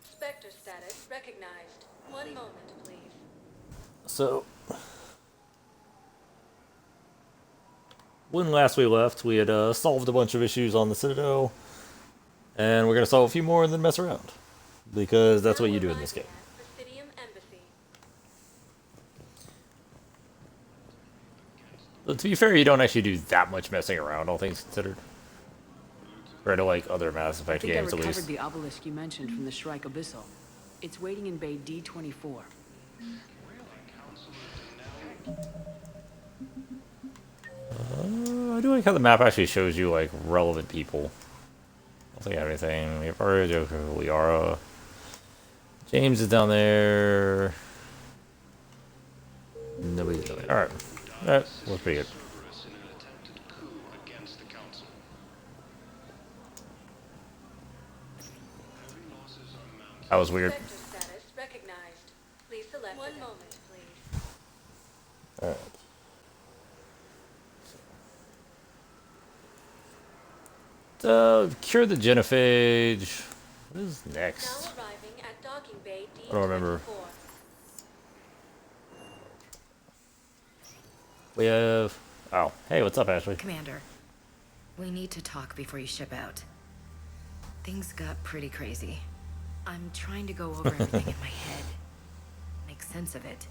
Spectre status recognized. One moment, please. So, when last we left, we had solved a bunch of issues on the Citadel, and we're gonna solve a few more and then mess around, because that's Now what you do in this arriving game. at Presidium Embassy. But to be fair, you don't actually do that much messing around, all things considered. Compared to like other Mass I Effect think I games, at recovered least. the obelisk you mentioned from the Shrike Abyssal. It's waiting in Bay D24. I do like how the map actually shows you like relevant people. I don't think I have anything. We have Liara. James is down there. Nobody's down there. Alright. That looks pretty good. That was weird. Spectre status recognized. Please select one moment, please. Alright. Cure the genophage. What is next? Now arriving at docking bay D24. I don't remember. We have... Oh, hey, what's up, Ashley? Commander, we need to talk before you ship out. Things got pretty crazy. I'm trying to go over everything in my head. Make sense of it.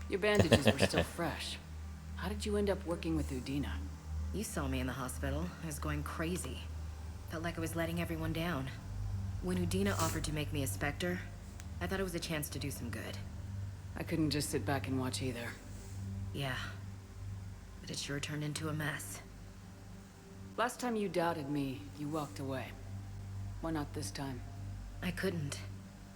Your bandages were still fresh. How did you end up working with Udina? You saw me in the hospital. I was going crazy. Felt like I was letting everyone down. When Udina offered to make me a Spectre, I thought it was a chance to do some good. I couldn't just sit back and watch either. Yeah. But it sure turned into a mess. Last time you doubted me, you walked away. Why not this time? I couldn't.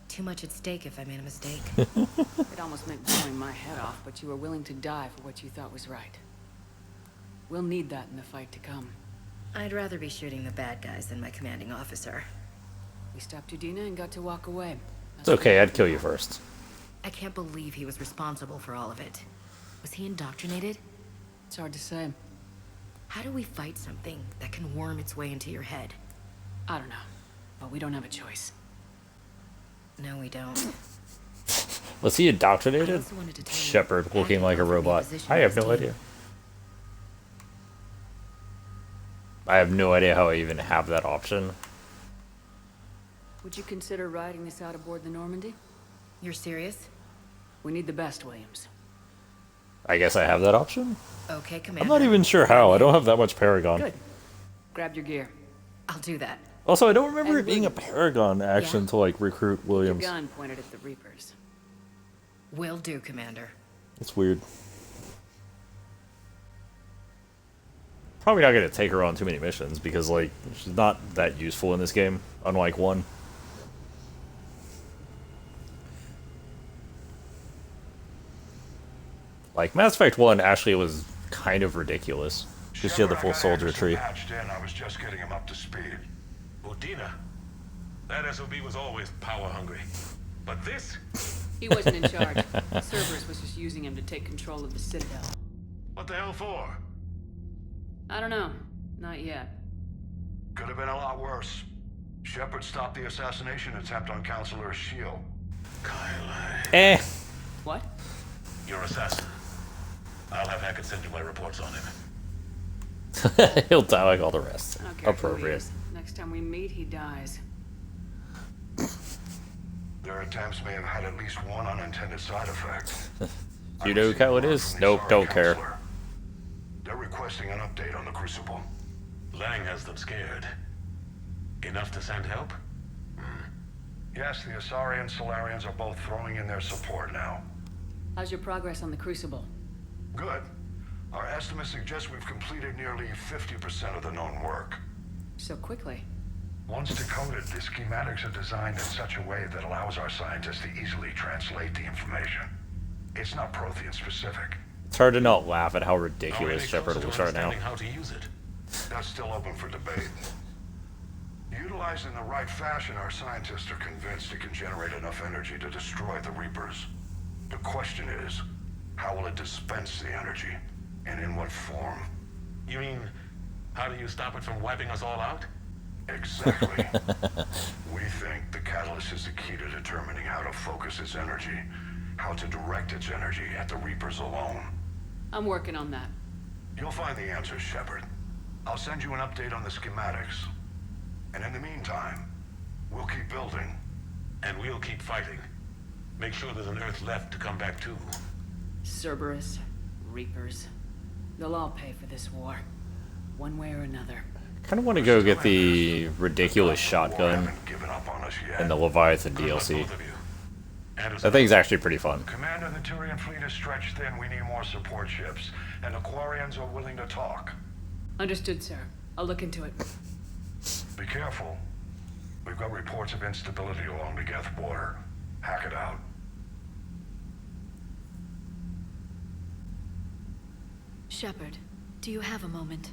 Too much at stake if I made a mistake. It almost meant blowing my head off, but you were willing to die for what you thought was right. We'll need that in the fight to come. I'd rather be shooting the bad guys than my commanding officer. We stopped Udina and got to walk away. It's okay, I'd kill you first. I can't believe he was responsible for all of it. Was he indoctrinated? It's hard to say. How do we fight something that can worm its way into your head? I don't know, but we don't have a choice. No, we don't. Was he I indoctrinated? also wanted to tell you, Shepard looking Aggie like a offered me robot. position I on have his no team. idea. I have no idea how I even have that option. Would you consider riding this out aboard the Normandy? You're serious? We need the best, Williams. I guess I have that option? Okay, Commander. I'm not even sure how. I don't have that much Paragon. Good. Grab your gear. I'll do that. Also, I don't remember And it being a Williams. Paragon action Yeah. to like recruit Your Williams. gun pointed at the Reapers. Will do, Commander. It's weird. Probably not gonna take her on too many missions because like she's not that useful in this game, unlike one. Like Mass Effect 1 actually was kind of ridiculous. Because she had the full soldier tree. Patched in. I was just getting him up to speed. Udina. That SOB was always power hungry. But this? He wasn't in charge. Cerberus was just using him to take control of the Citadel. What the hell for? I don't know. Not yet. Could have been a lot worse. Shepard stopped the assassination attempt on Counselor Shield. Kyle, Eh. What? you're assassin. I'll have Hackett send you my reports on him. He'll die like all the rest. I don't care who he Appropriate. is. Next time we meet, he dies. Their attempts may have had at least one unintended side effect. Do you know who Kyle it is? Nope, don't care. They're requesting an update on the Crucible. Lang has them scared. Enough to send help? Yes, the Asari and Solarians are both throwing in their support now. How's your progress on the Crucible? Good. Our estimates suggest we've completed nearly 50% of the known work. So quickly. Once decoded, the schematics are designed in such a way that allows our scientists to easily translate the information. It's not Prothean specific. It's hard to not laugh at how Are we ridiculous any Shepard closer to looks right now. understanding how to use it? That's still open for debate. Utilized in the right fashion, our scientists are convinced it can generate enough energy to destroy the Reapers. The question is, how will it dispense the energy? And in what form? You mean How do you stop it from wiping us all out? Exactly. We think the catalyst is the key to determining how to focus its energy, how to direct its energy at the Reapers alone. I'm working on that. You'll find the answers, Shepard. I'll send you an update on the schematics. And in the meantime, we'll keep building. And we'll keep fighting. Make sure there's an Earth left to come back to. Cerberus, Reapers. They'll all pay for this war. One way or another. Kind of want to go get the ridiculous War shotgun haven't given up on us yet. in the Leviathan Good luck, DLC. both of you. Anderson, That thing's actually pretty fun. Commander, the Turian fleet is stretched thin. We need more support ships. And the Quarians are willing to talk. Understood, sir. I'll look into it. Be careful. We've got reports of instability along the Geth border. Hack it out. Shepard, do you have a moment?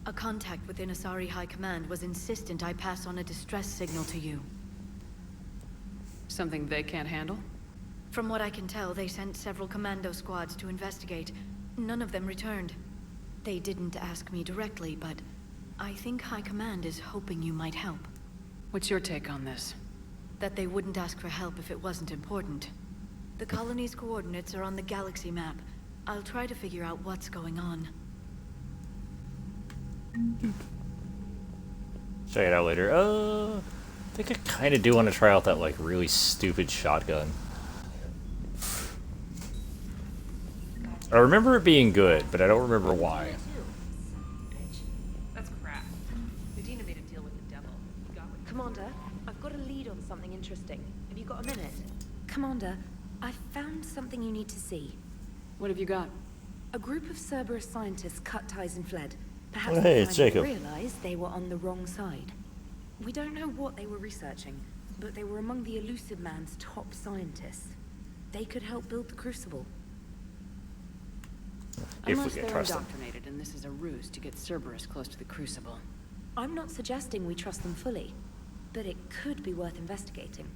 A contact within Asari High Command was insistent I pass on a distress signal to you. Something they can't handle? From what I can tell, they sent several commando squads to investigate. None of them returned. They didn't ask me directly, but I think High Command is hoping you might help. What's your take on this? That they wouldn't ask for help if it wasn't important. The colony's coordinates are on the galaxy map. I'll try to figure out what's going on. Check it out later. I think I kind of do want to try out that, like, really stupid shotgun. I remember it being good, but I don't remember why. That's crap. Medina made a deal with the devil. He got what Commander, I've got a lead on something interesting. Have you got a minute? Commander, I've found something you need to see. What have you got? A group of Cerberus scientists cut ties and fled. Perhaps Oh, hey, they it's finally Jacob. realized they were on the wrong side. We don't know what they were researching, but they were among the Elusive Man's top scientists. They could help build the Crucible. If we Unless can they're trust them. indoctrinated and this is a ruse to get Cerberus close to the Crucible. I'm not suggesting we trust them fully, but it could be worth investigating.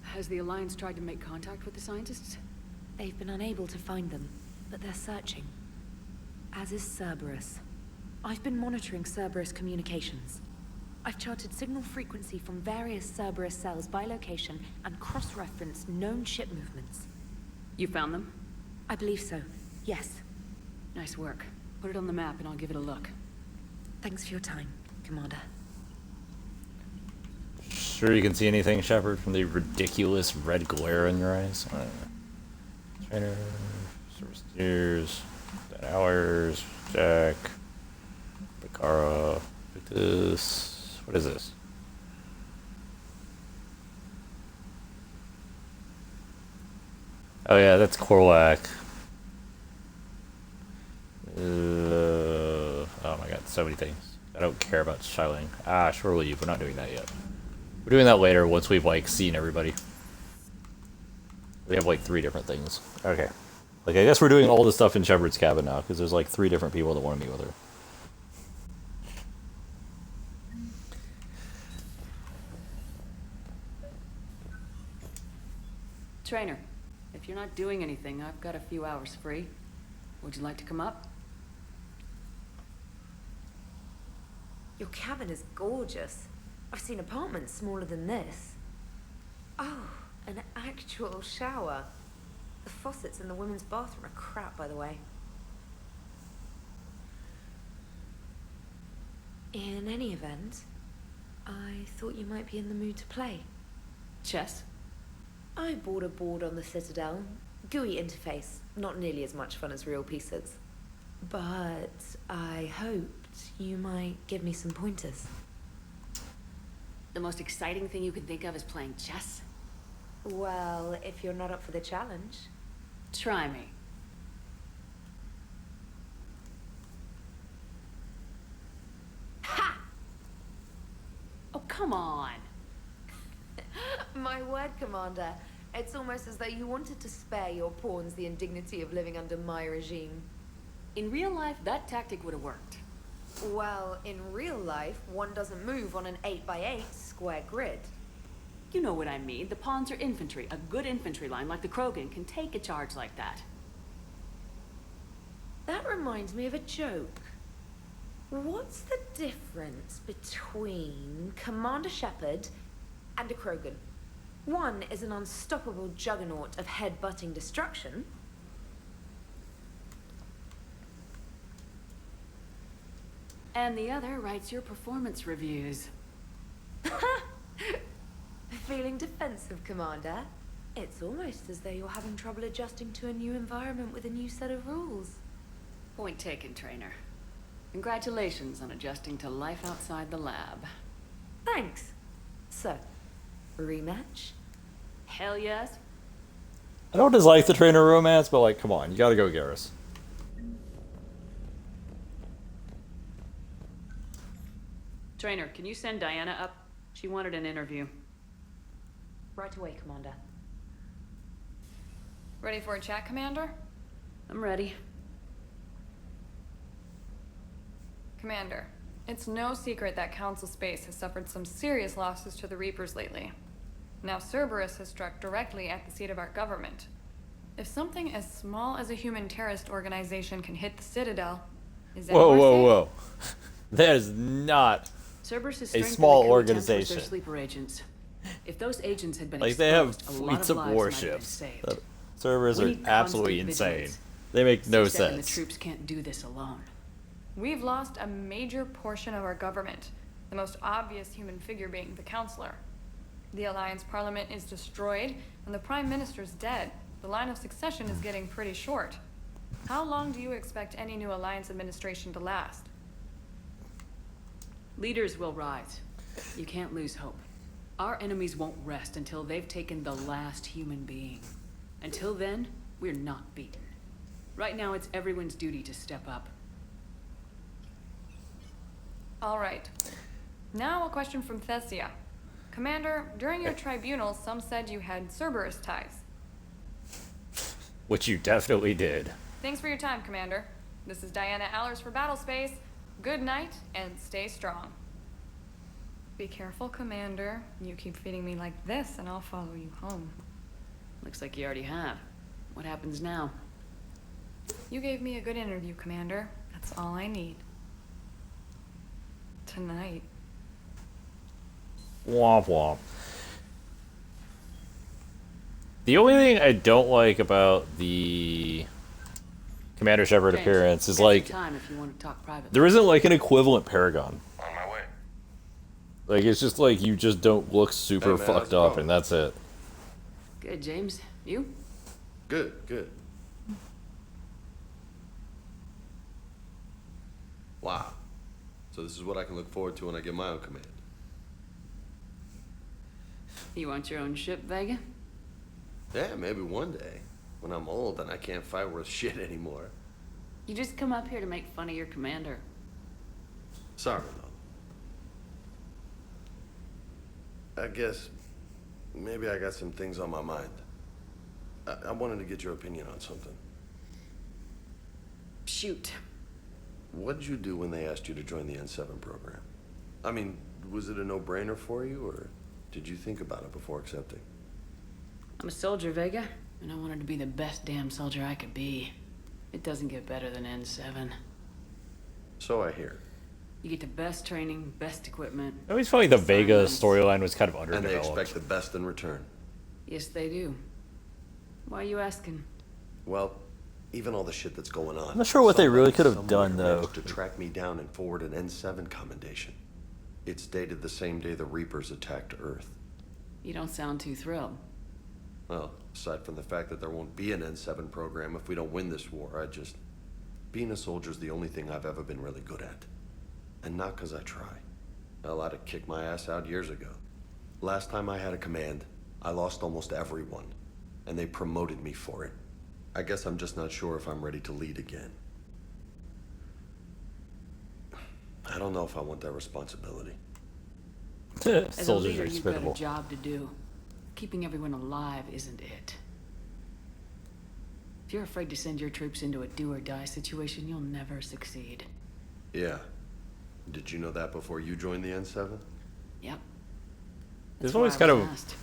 Has the Alliance tried to make contact with the scientists? They've been unable to find them, but they're searching. As is Cerberus. I've been monitoring Cerberus communications. I've charted signal frequency from various Cerberus cells by location and cross-referenced known ship movements. You found them? I believe so, yes. Nice work. Put it on the map and I'll give it a look. Thanks for your time, Commander. Sure you can see anything, Shepard, from the ridiculous red glare in your eyes? Trainer, service steers, 10 hours, Jack, Bakara, Victus. What is this? Oh yeah, that's Korlak. Oh my god, so many things. I don't care about Shiling. Ah, Shore Leave. We're not doing that yet. We're doing that later once we've, like, seen everybody. We have, like, 3 different things. Okay. Like, I guess we're doing all the stuff in Shepard's cabin now, because there's, like, 3 different people that want to meet with her. Trainer, if you're not doing anything, I've got a few hours free. Would you like to come up? Your cabin is gorgeous. I've seen apartments smaller than this. Oh, an actual shower. The faucets in the women's bathroom are crap, by the way. In any event, I thought you might be in the mood to play. Chess? I bought a board on the Citadel. GUI interface, not nearly as much fun as real pieces. But I hoped you might give me some pointers. The most exciting thing you can think of is playing chess? Well, if you're not up for the challenge. Try me. Ha! Oh, come on. My word, Commander. It's almost as though you wanted to spare your pawns the indignity of living under my regime. In real life, that tactic would have worked. Well, in real life, one doesn't move on an 8x8 square grid. You know what I mean. The pawns are infantry. A good infantry line like the Krogan can take a charge like that. That reminds me of a joke. What's the difference between Commander Shepard and a Krogan? One is an unstoppable juggernaut of head-butting destruction. And the other writes your performance reviews. Feeling defensive, Commander? It's almost as though you're having trouble adjusting to a new environment with a new set of rules. Point taken, trainer. Congratulations on adjusting to life outside the lab. Thanks. So, rematch? Hell yes. I don't dislike the trainer romance, but like, come on, you gotta go Garrus. Trainer, can you send Diana up? She wanted an interview. Right away, Commander. Ready for a chat, Commander? I'm ready. Commander, it's no secret that Council Space has suffered some serious losses to the Reapers lately. Now Cerberus has struck directly at the seat of our government. If something as small as a human terrorist organization can hit the Citadel, is that Whoa, more whoa, safe? whoa. That is not Cerberus' a strength small in the coup attempt was organization. their sleeper agents. If those agents had been Like, they have exposed, a lot fleets of lives might have been warships. saved. The servers We are need absolutely constant insane. vigilance. They make no C7 and the sense. troops can't do this alone. We've lost a major portion of our government, the most obvious human figure being the Counselor. The Alliance Parliament is destroyed, and the Prime Minister's dead. The line of succession is getting pretty short. How long do you expect any new Alliance administration to last? Leaders will rise. You can't lose hope. Our enemies won't rest until they've taken the last human being. Until then, we're not beaten. Right now, it's everyone's duty to step up. All right. Now a question from Thessia. Commander, during your tribunal, some said you had Cerberus ties. Which you definitely did. Thanks for your time, Commander. This is Diana Allers for Battlespace. Good night, and stay strong. Be careful, Commander. You keep feeding me like this, and I'll follow you home. Looks like you already have. What happens now? You gave me a good interview, Commander. That's all I need. Tonight. Womp womp. The only thing I don't like about the Commander Shepard James, appearance is get some like time if you want to talk privately. there isn't like an equivalent Paragon. On my way. Like it's just like you just don't look super Hey, man, how's fucked it up going? and that's it. Good, James. You? Good, good. Wow. So this is what I can look forward to when I get my own command. You want your own ship, Vega? Yeah, maybe one day. When I'm old and I can't fight worth shit anymore. You just come up here to make fun of your commander. Sorry, though. I guess maybe I got some things on my mind. I wanted to get your opinion on something. Shoot. What did you do when they asked you to join the N7 program? I mean, was it a no-brainer for you, or did you think about it before accepting? I'm a soldier, Vega, and I wanted to be the best damn soldier I could be. It doesn't get better than N7. So I hear. You get the best training, best equipment. I always felt like the Vega assignments. storyline was kind of And they underdeveloped. expect the best in return. Yes, they do. Why are you asking? Well, even all the shit that's going on. I'm not sure what they really could have somebody done, somewhere though. managed to track me down and forward an N7 commendation. It's dated the same day the Reapers attacked Earth. You don't sound too thrilled. Well, aside from the fact that there won't be an N7 program if we don't win this war, being a soldier's the only thing I've ever been really good at. And not 'cause I try. Hell, I'd have kicked my ass out years ago. Last time I had a command, I lost almost everyone, and they promoted me for it. I guess I'm just not sure if I'm ready to lead again. I don't know if I want that responsibility. As a Soldiers leader, are you've got a expendable. job to do. Keeping everyone alive isn't it. If you're afraid to send your troops into a do-or-die situation, you'll never succeed. Yeah. Did you know that before you joined the N7? Yep. There's That's why always I kind was of asked.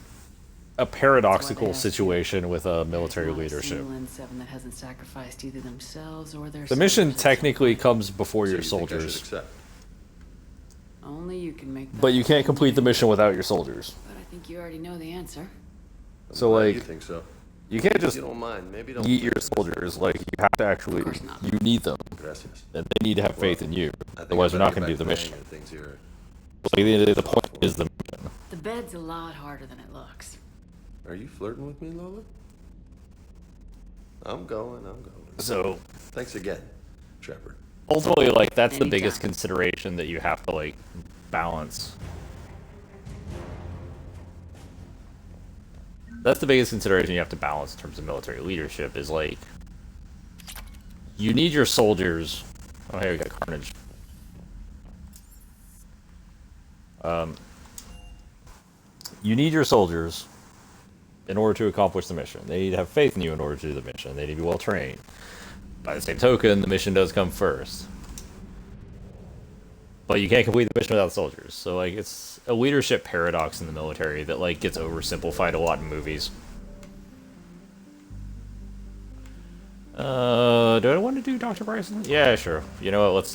a paradoxical situation with a military There's not a leadership. single N7 that hasn't sacrificed either themselves or their The mission soldiers. technically comes before So your you think I should soldiers, accept? Only you can make that. but you can't complete the mission without your soldiers. But I think you already know the answer. So, Glad like, you think so. you can't If just you don't mind, maybe don't. eat your soldiers. Like, you have to actually, course not. you need them, Gracias. and they need to have faith in you. I think Otherwise, I they're not better going to get do the back to mission. hanging things here. Like, at the end of the day, the point is the mission. The bed's a lot harder than it looks. Are you flirting with me, Lola? I'm going. So, Thanks again, Shepard. ultimately, like, that's the Anytime. biggest consideration that you have to, like, balance. That's the biggest consideration you have to balance in terms of military leadership is, like, you need your soldiers. Oh, hey, we got Carnage. You need your soldiers in order to accomplish the mission. They need to have faith in you in order to do the mission. They need to be well trained. By the same token, the mission does come first. But you can't complete the mission without soldiers. So, like, it's a leadership paradox in the military that, like, gets oversimplified a lot in movies. Do I want to do Dr. Bryson? Yeah, sure. You know what? Let's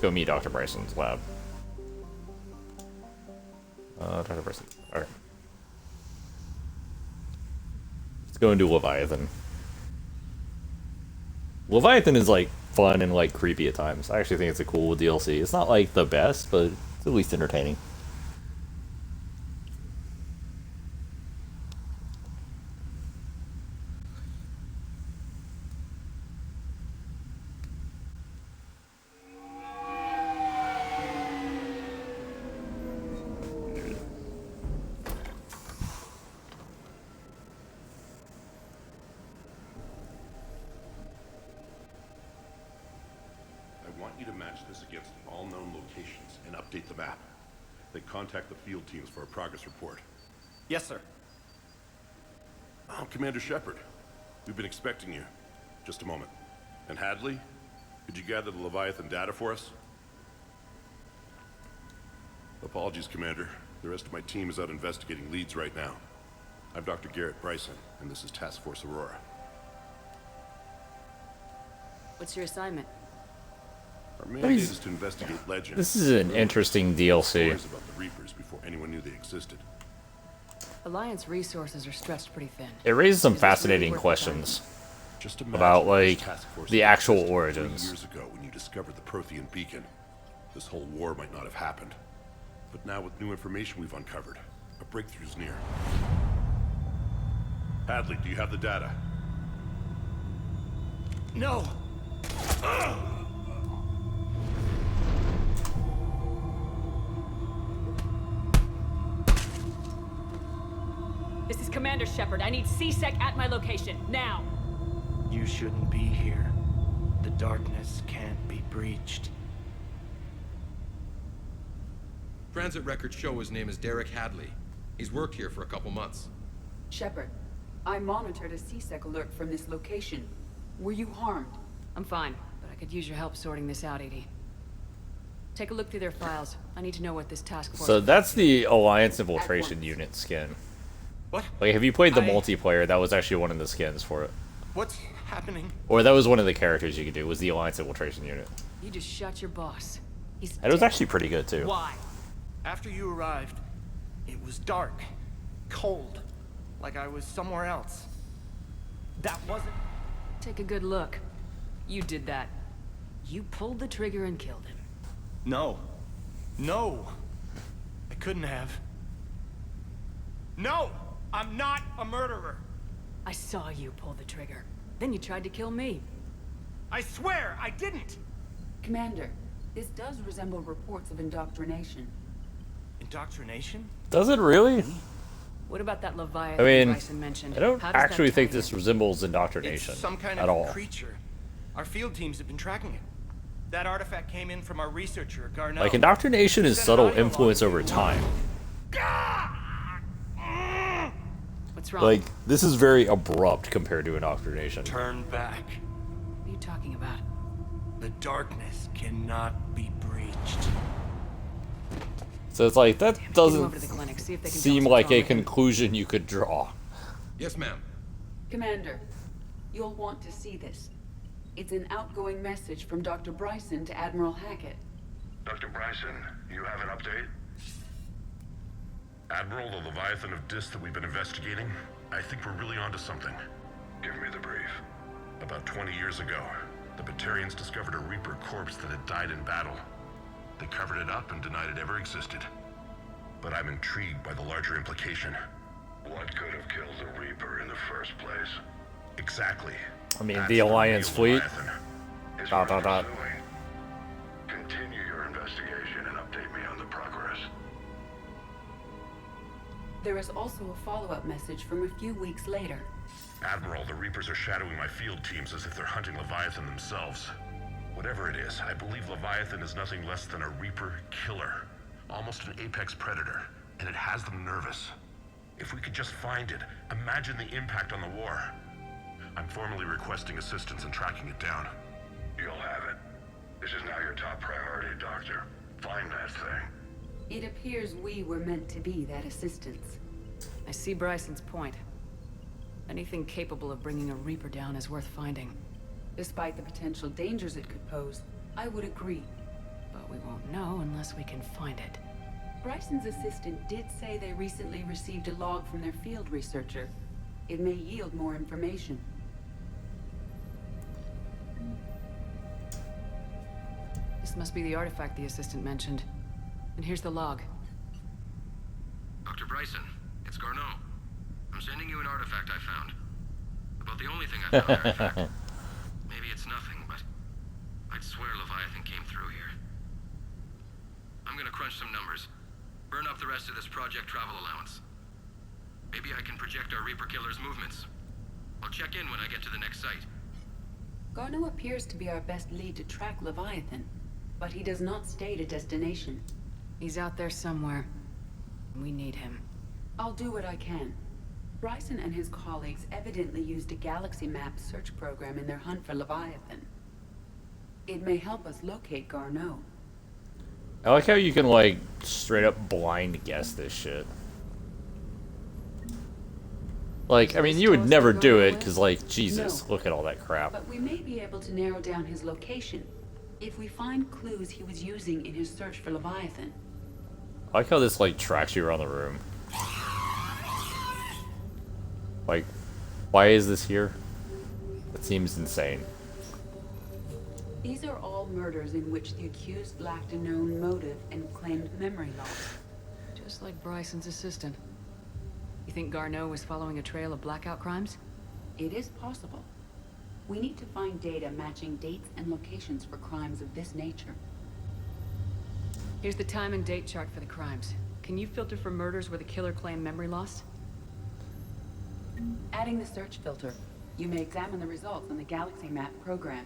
go meet Dr. Bryson's lab. Dr. Bryson. Alright. Let's go and do Leviathan. Leviathan is, like, fun and, like, creepy at times. I actually think it's a cool DLC. It's not, like, the best, but it's at least entertaining. I want you to match this against all known locations and update the map. Then contact the field teams for a progress report. Yes, sir. Oh, Commander Shepard. We've been expecting you. Just a moment. And Hadley, could you gather the Leviathan data for us? Apologies, Commander. The rest of my team is out investigating leads right now. I'm Dr. Garrett Bryson, and this is Task Force Aurora. What's your assignment? Our mandate is to investigate legends. This is an interesting DLC. Stories about the Reapers before anyone knew they existed. Alliance resources are stretched pretty thin. It raises some Is this really fascinating worth the questions Just imagine about, this like, task force the had actual existed 3 origins. years ago when you discovered the Prothean beacon. This whole war might not have happened. But now with new information we've uncovered, a breakthrough's near. Hadley, do you have the data? No! This is Commander Shepard. I need C-Sec at my location, now! You shouldn't be here. The darkness can't be breached. Transit records show his name is Derek Hadley. He's worked here for a couple months. Shepard, I monitored a C-Sec alert from this location. Were you harmed? I'm fine, but I could use your help sorting this out, Edie. Take a look through their files. I need to know what this task force... So that's the Alliance Infiltration Unit skin. What? Like, if you played the multiplayer, that was actually one of the skins for it. What's happening? Or that was one of the characters you could do, was the Alliance Infiltration Unit. You just shot your boss. He's And it was dead. actually pretty good, too. Why? After you arrived, it was dark, cold, like I was somewhere else. That wasn't... Take a good look. You did that. You pulled the trigger and killed him. No. No! I couldn't have. No! I'm not a murderer! I saw you pull the trigger. Then you tried to kill me. I swear I didn't! Commander, this does resemble reports of indoctrination. Indoctrination? Does it really? What about that Leviathan I mean, Bryson mentioned? I don't How does that actually think tie this in? resembles indoctrination It's some kind at of all. creature. Our field teams have been tracking it. That artifact came in from our researcher, Garneau. Like, indoctrination is Sent an subtle audio log influence to over you. time. What's wrong? Like, this is very abrupt compared to indoctrination. Turn back. What are you talking about? The darkness cannot be breached. So it's like, that Get him doesn't... over to the clinic see if they can seem tell us like what's a wrong with him. conclusion you could draw. Yes, ma'am. Commander, you'll want to see this. It's an outgoing message from Dr. Bryson to Admiral Hackett. Dr. Bryson, you have an update? Admiral, the Leviathan of Dis that we've been investigating, I think we're really onto something. Give me the brief. About 20 years ago, the Batarians discovered a Reaper corpse that had died in battle. They covered it up and denied it ever existed. But I'm intrigued by the larger implication. What could have killed the Reaper in the first place? Exactly. I mean, That's the Alliance real fleet. Leviathan. Is Dot, worth dot, dot. pursuing. Continue your investigation and update me on the progress. There is also a follow-up message from a few weeks later. Admiral, the Reapers are shadowing my field teams as if they're hunting Leviathan themselves. Whatever it is, I believe Leviathan is nothing less than a Reaper killer. Almost an apex predator, and it has them nervous. If we could just find it, imagine the impact on the war. I'm formally requesting assistance in tracking it down. You'll have it. This is now your top priority, Doctor. Find that thing. It appears we were meant to be that assistance. I see Bryson's point. Anything capable of bringing a Reaper down is worth finding. Despite the potential dangers it could pose, I would agree. But we won't know unless we can find it. Bryson's assistant did say they recently received a log from their field researcher. It may yield more information. This must be the artifact the assistant mentioned. And here's the log. Dr. Bryson, it's Garneau. I'm sending you an artifact I found. About the only thing I found there, in fact. Maybe it's nothing, but I'd swear Leviathan came through here. I'm gonna crunch some numbers. Burn up the rest of this project travel allowance. Maybe I can project our Reaper killer's movements. I'll check in when I get to the next site. Garneau appears to be our best lead to track Leviathan, but he does not state a destination. He's out there somewhere. We need him. I'll do what I can. Bryson and his colleagues evidently used a galaxy map search program in their hunt for Leviathan. It may help us locate Garneau. I like how you can, like, straight up blind guess this shit. Like, I mean, you would never do it, because, like, Jesus, No. look at all that crap. But we may be able to narrow down his location if we find clues he was using in his search for Leviathan. I like how this, like, tracks you around the room. Like, why is this here? That seems insane. These are all murders in which the accused lacked a known motive and claimed memory loss. Just like Bryson's assistant. You think Garneau was following a trail of blackout crimes? It is possible. We need to find data matching dates and locations for crimes of this nature. Here's the time and date chart for the crimes. Can you filter for murders where the killer claimed memory loss? Adding the search filter, you may examine the results in the Galaxy Map program.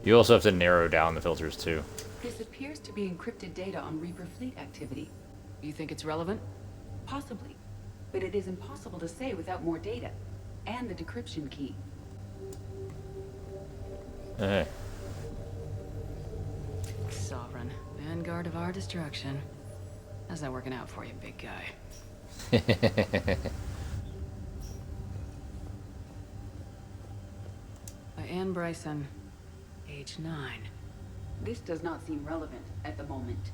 You also have to narrow down the filters, too. This appears to be encrypted data on Reaper fleet activity. You think it's relevant? Possibly, but it is impossible to say without more data, and the decryption key. Hey. Sovereign, vanguard of our destruction. How's that working out for you, big guy? By Anne Bryson, age 9. This does not seem relevant at the moment.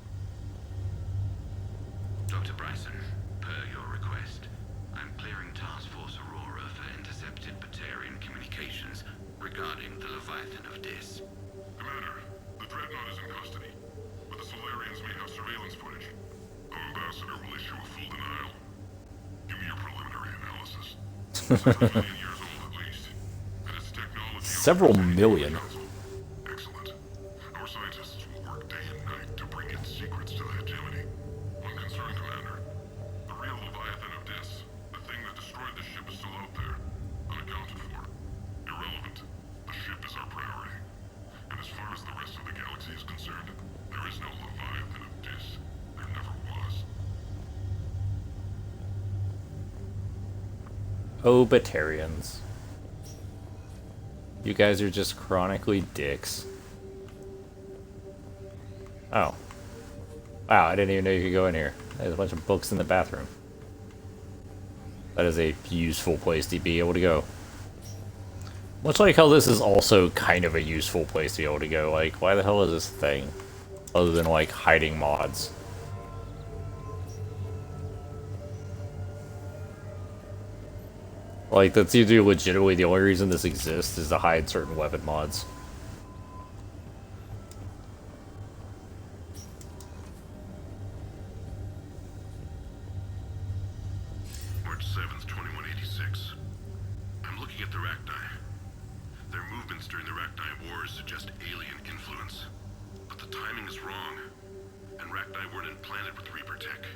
Dr. Bryson, per your request, I'm clearing Task Force Aurora for intercepted Batarian communications regarding the Leviathan of Dis. Commander, the Dreadnought is in custody, but the Solarians may have surveillance footage. The Ambassador will issue a full denial. Give me your preliminary analysis. Several million years old at least, and its technology... Several million. Excellent. Our scientists will work day and night to bring its secrets to the hegemony. One concern, Commander. The real Leviathan of Dis, the thing that destroyed the ship, is still out there, unaccounted for. Irrelevant. The ship is our priority. And as far as the rest of the galaxy is concerned, there is no Leviathan of Dis. There never was. Oh, Batarians. You guys are just chronically dicks. Oh. Wow, I didn't even know you could go in here. There's a bunch of books in the bathroom. That is a useful place to be able to go. Much like how this is also kind of a useful place to be able to go. Like, why the hell is this thing? Other than, like, hiding mods. Like, that's either legitimately the only reason this exists is to hide certain weapon mods. March 7th, 2186. I'm looking at the Rachni. Their movements during the Rachni Wars suggest alien influence. But the timing is wrong, and Rachni weren't implanted with Reaper tech.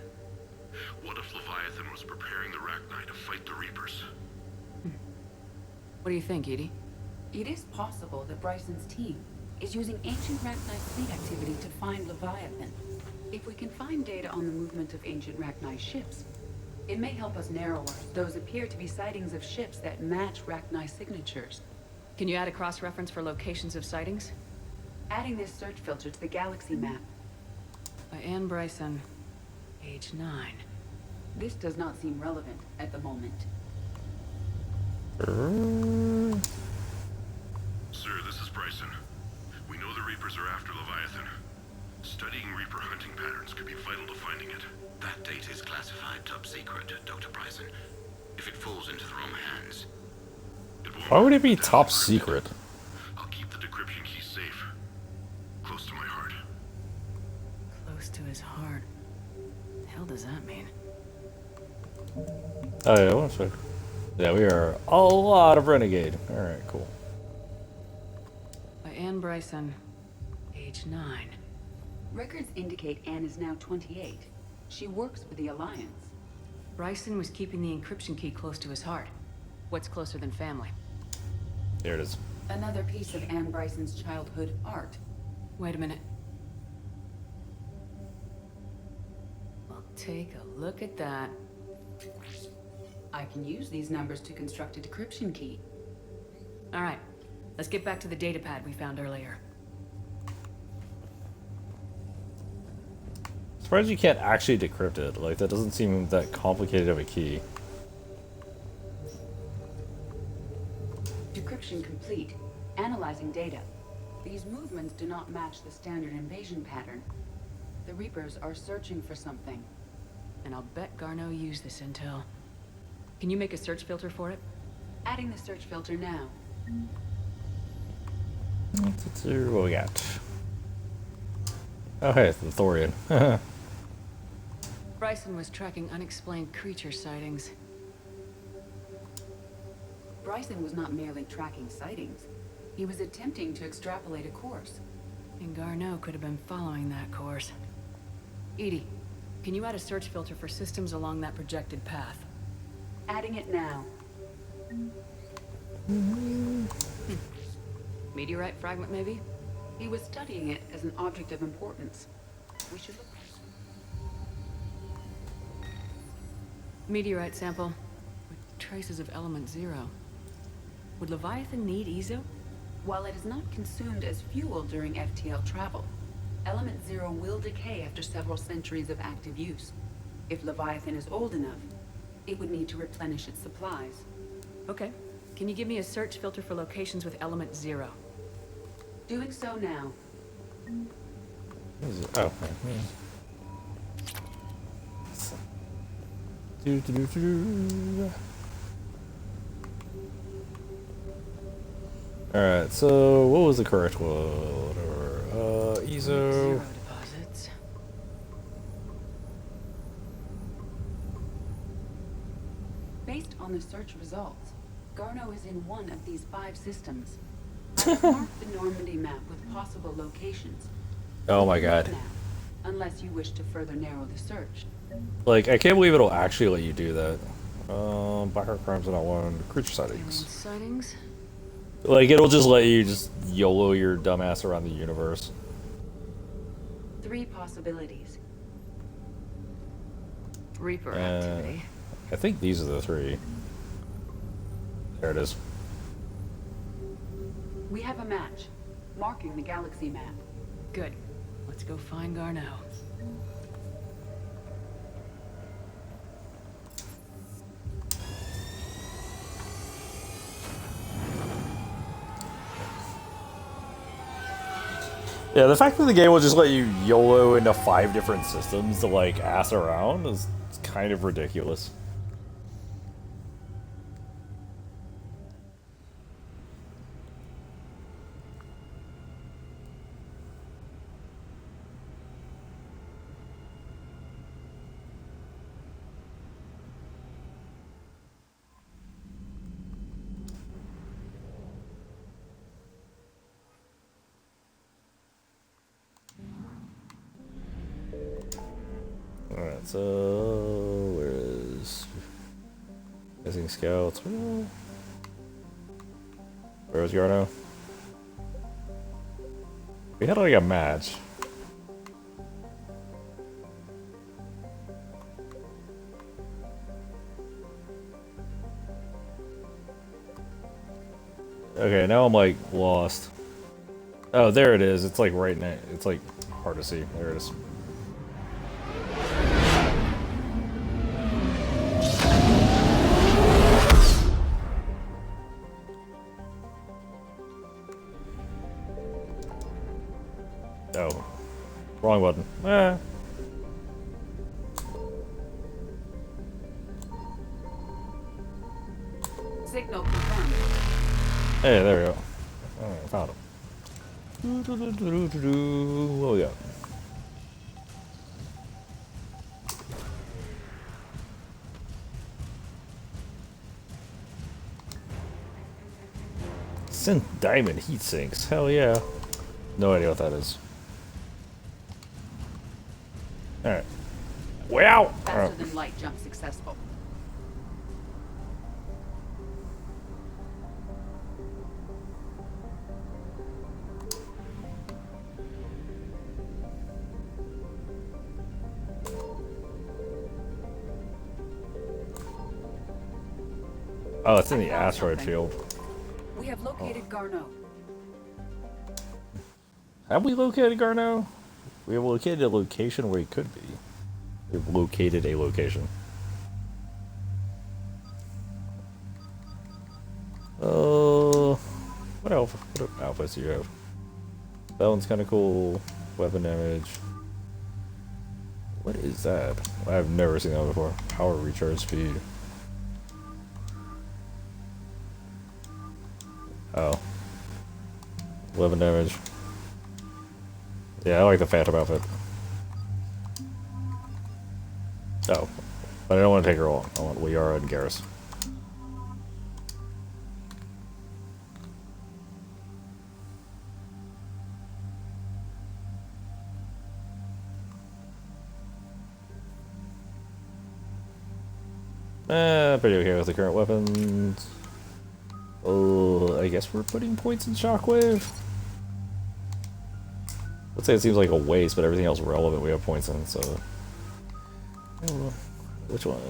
What if Leviathan was preparing the Rachni to fight the Reapers? What do you think, Edie? It is possible that Bryson's team is using ancient Rachni fleet activity to find Leviathan. If we can find data on the movement of ancient Rachni ships, it may help us narrow those appear to be sightings of ships that match Rachni signatures. Can you add a cross-reference for locations of sightings? Adding this search filter to the galaxy map. By Anne Bryson, age 9. This does not seem relevant at the moment. Sir, this is Bryson. We know the Reapers are after Leviathan. Studying Reaper hunting patterns could be vital to finding it. That data is classified top secret, Dr. Bryson. If it falls into the wrong hands... Why would it be top secret? I'll keep the decryption key safe. Close to my heart. Close to his heart. The hell does that mean? Oh yeah, one sec. Yeah, we are a lot of Renegade. Alright, cool. By Anne Bryson, age 9. Records indicate Anne is now 28. She works for the Alliance. Bryson was keeping the encryption key close to his heart. What's closer than family? There it is. Another piece of Anne Bryson's childhood art. Wait a minute. Well, take a look at that. I can use these numbers to construct a decryption key. All right, let's get back to the datapad we found earlier. Surprised you can't actually decrypt it. Like, that doesn't seem that complicated of a key. Decryption complete. Analyzing data. These movements do not match the standard invasion pattern. The Reapers are searching for something. And I'll bet Garneau used this intel. Can you make a search filter for it? Adding the search filter now. Let's see what we got. Oh hey, it's the Thorian. Bryson was tracking unexplained creature sightings. Bryson was not merely tracking sightings. He was attempting to extrapolate a course. And Garneau could have been following that course. Edie, can you add a search filter for systems along that projected path? Adding it now. Meteorite fragment, maybe? He was studying it as an object of importance. We should look. Meteorite sample with traces of element 0. Would Leviathan need Ezo? While it is not consumed as fuel during FTL travel, element 0 will decay after several centuries of active use. If Leviathan is old enough, it would need to replenish its supplies. Okay. Can you give me a search filter for locations with element 0? Doing so now. Oh. Alright, so what was the correct one? EZO. 0 deposits. Based on the search results, Garneau is in one of these 5 systems. I've marked the Normandy map with possible locations. Oh my god. Now, unless you wish to further narrow the search. Like, I can't believe it'll actually let you do that. Blackheart Crimes not one. Creature sightings. Sightings? Like, it'll just let you just YOLO your dumbass around the universe. 3 possibilities. Reaper activity. I think these are the 3. There it is. We have a match, marking the galaxy map. Good. Let's go find Garneau. Yeah, the fact that the game will just let you YOLO into 5 different systems to like ass around is kind of ridiculous. Alright, so where is missing scouts? Where was Garno? We had like a match. Okay, now I'm like lost. Oh, there it is. It's like right now. It's like hard to see. There it is. Oh, wrong button. Signal confirmed. Hey, there we go. Alright, found him. What we got? Synth diamond heat sinks. Hell yeah. No idea what that is. Alright. Wow! Faster than light jump successful. Oh, it's in the asteroid field. We have located Garneau. Have we located Garneau? We have located a location where he could be. We've located a location. What else? What outfits do you have? That one's kind of cool. Weapon damage. What is that? I've never seen that before. Power recharge speed. Oh. 11 damage. Yeah, I like the Phantom outfit. Oh. But I don't want to take her along. I want Liara and Garrus. Pretty okay with the current weapons. Oh, I guess we're putting points in Shockwave. Let's say it seems like a waste, but everything else relevant we have points in, so... I don't know. Which one?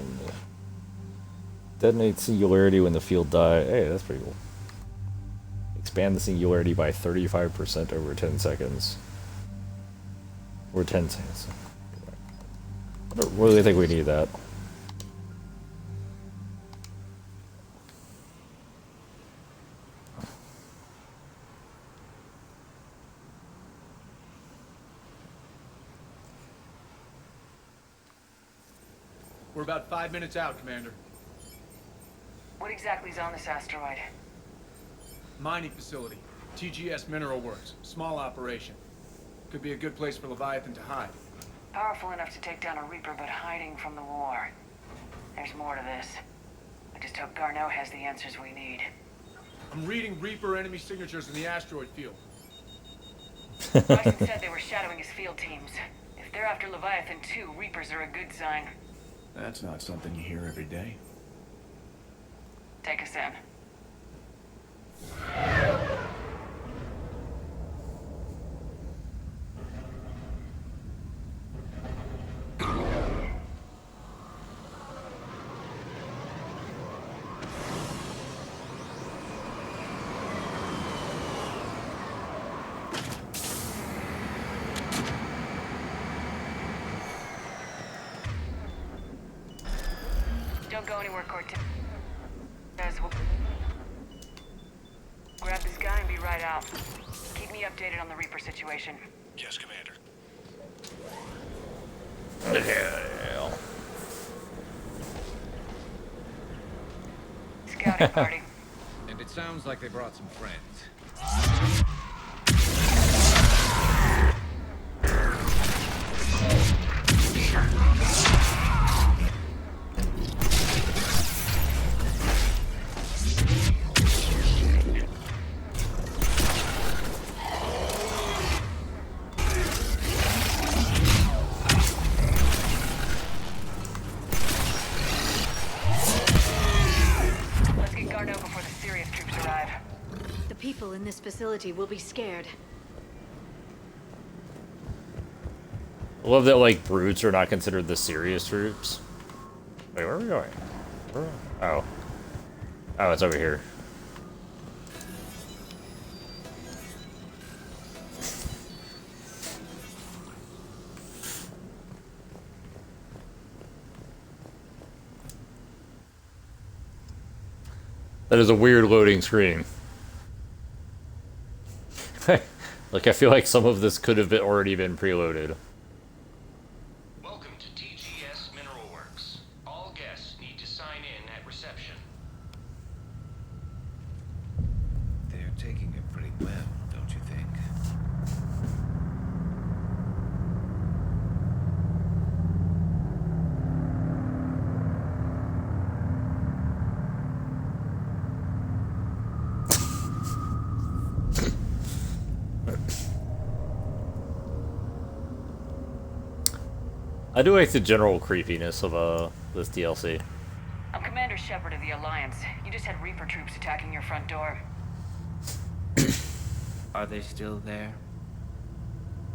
Detonate singularity when the field die. Hey, that's pretty cool. Expand the singularity by 35% over 10 seconds. Or 10 seconds. I don't really think we need that. We're about 5 minutes out, Commander. What exactly is on this asteroid? Mining facility. TGS Mineral Works. Small operation. Could be a good place for Leviathan to hide. Powerful enough to take down a Reaper, but hiding from the war. There's more to this. I just hope Garneau has the answers we need. I'm reading Reaper enemy signatures in the asteroid field. Bryson said they were shadowing his field teams. If they're after Leviathan too, Reapers are a good sign. That's not something you hear every day. Take us in. Don't go anywhere, Cortez. We'll grab this guy and be right out. Keep me updated on the Reaper situation. Yes, Commander. Yeah. Scouting party. And it sounds like they brought some friends. Let's get Garneau before the serious troops arrive. The people in this facility will be scared. I love that, like, brutes are not considered the serious troops. Wait, where are we going? Oh. Oh, it's over here. That is a weird loading screen. Like, I feel like some of this could have already been preloaded. Welcome to TGS Mineral Works. All guests need to sign in at reception. They're taking it pretty well, don't you think? I do like the general creepiness of this DLC. I'm Commander Shepard of the Alliance. You just had Reaper troops attacking your front door. Are they still there?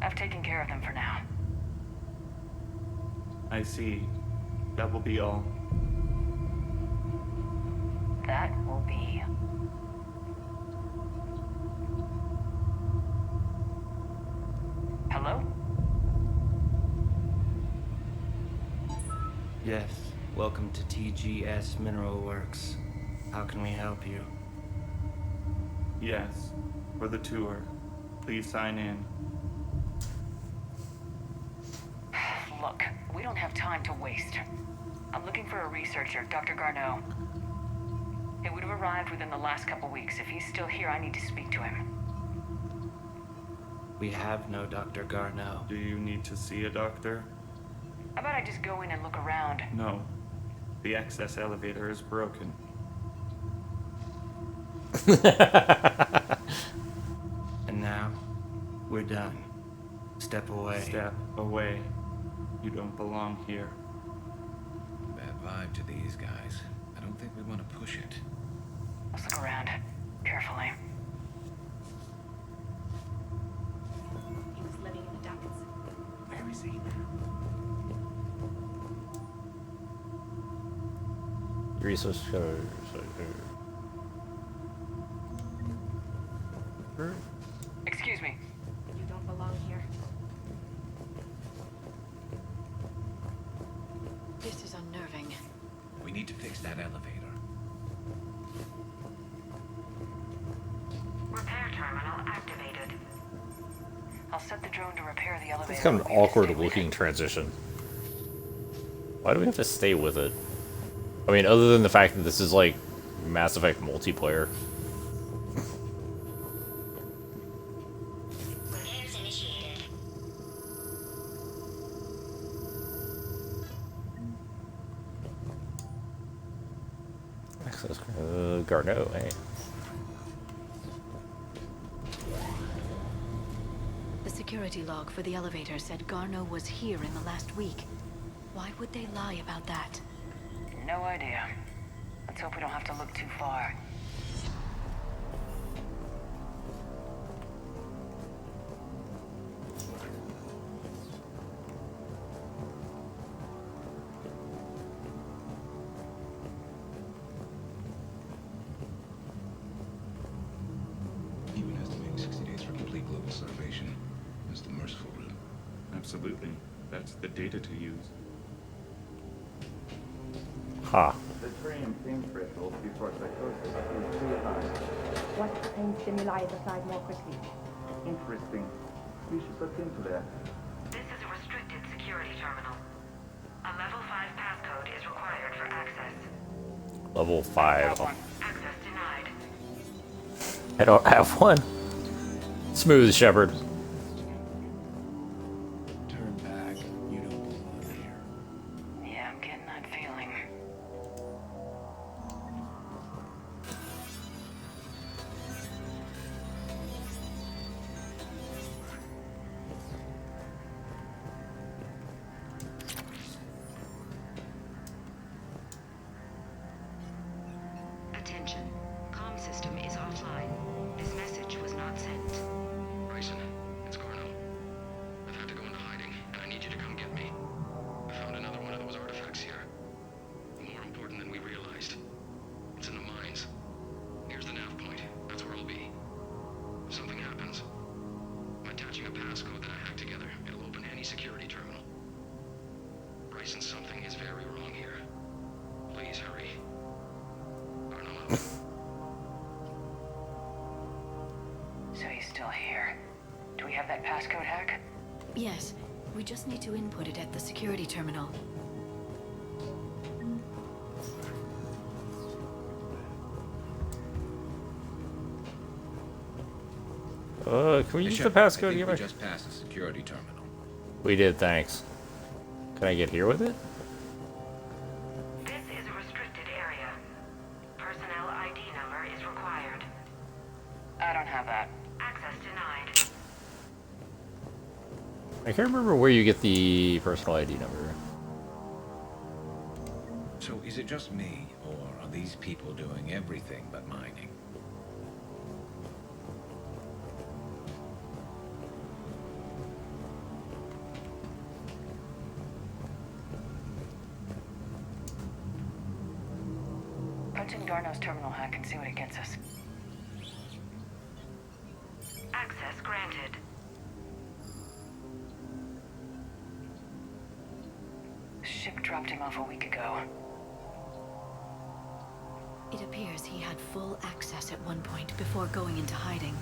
I've taken care of them for now. I see. That will be all. That will be. Hello? Yes. Welcome to TGS Mineral Works. How can we help you? Yes. For the tour. Please sign in. Look, we don't have time to waste. I'm looking for a researcher, Dr. Garneau. He would have arrived within the last couple weeks. If he's still here, I need to speak to him. We have no Dr. Garneau. Do you need to see a doctor? How about I just go in and look around? No. The access elevator is broken. And now, we're done. Step away. Step away. You don't belong here. Bad vibe to these guys. I don't think we want to push it. Let's look around. Carefully. He was living in the ducts. Where is he? Resource code. Excuse me. You don't belong here. This is unnerving. We need to fix that elevator. Repair terminal activated. I'll set the drone to repair the elevator. It's kind of an awkward looking transition. Why do we have to stay with it? I mean, other than the fact that this is like Mass Effect multiplayer. Repairs initiated. Access Garneau, eh? The security log for the elevator said Garneau was here in the last week. Why would they lie about that? No idea. Let's hope we don't have to look too far. Even estimating 60 days for complete global starvation is the merciful route. Absolutely. That's the data to use. Ha. The tritium pain threshold before psychosis is too high. What pain stimuli is applied more quickly? Interesting. we should look into that. This is a restricted security terminal. A level 5 passcode is required for access. Level 5. Access denied. I don't have one. Smooth, Shepard. Turn back. You don't belong here. Yeah, I'm getting that feeling. Attention. Comm system is offline. This message was not sent. Bryson, it's Garno. I've had to go into hiding, and I need you to come get me. I found another one of those artifacts here. More important than we realized. It's in the mines. Here's the nav point. That's where I'll be. If something happens, I'm attaching a passcode that I hacked together. It'll open any security terminal. Bryson, something is very wrong here. Please hurry. Garno out. So he's still here. Do we have that passcode hack? Yes, we just need to input it at the security terminal. Can we use the Bishop, I passcode think here? we just passed the security terminal. We did, thanks. Can I get here with it? This is a restricted area. Personnel ID number is required. I don't have that. Access denied. I can't remember where you get the personal ID number. So is it just me, or are these people doing everything but mining? Punch in Garno's terminal hack and see what it gets us. Access granted. Ship dropped him off a week ago. It appears he had full access at one point before going into hiding.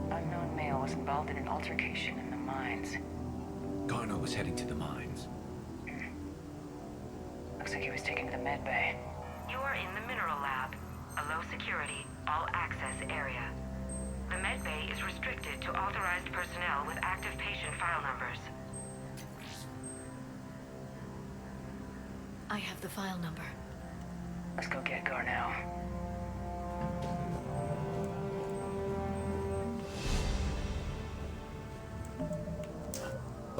Unknown male was involved in an altercation in the mines. Garno was heading to the mines. Looks like he was taken to the med bay. You are in the mineral lab, a low security, all access area. The med bay is restricted to authorized personnel with active patient file numbers. I have the file number. Let's go get Garno.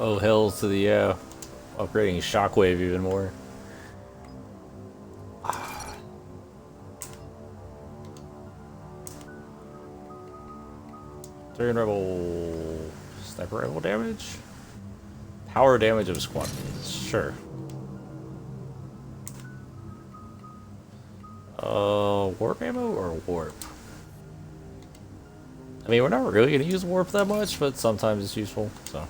Oh, hells to the, upgrading Shockwave even more. Turn rebel... Sniper rifle damage? Power damage of squad mates, sure. Warp ammo or warp? I mean, we're not really gonna use warp that much, but sometimes it's useful, so.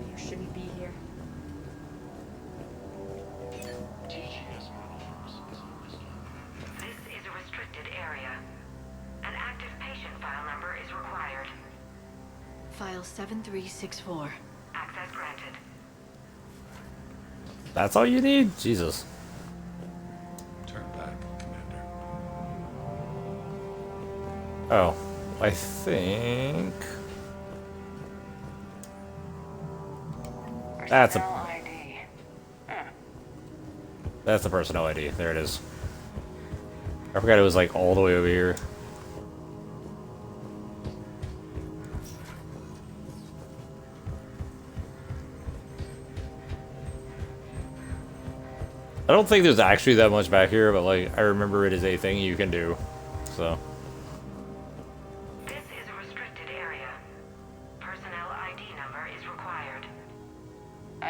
You shouldn't be here. This is a restricted area. An active patient file number is required. File 7364. Access granted. That's all you need? Jesus. Turn back, Commander. Oh, I think... That's a... That's the personnel ID. There it is. I forgot it was like all the way over here. I don't think there's actually that much back here, but like I remember it is a thing you can do. So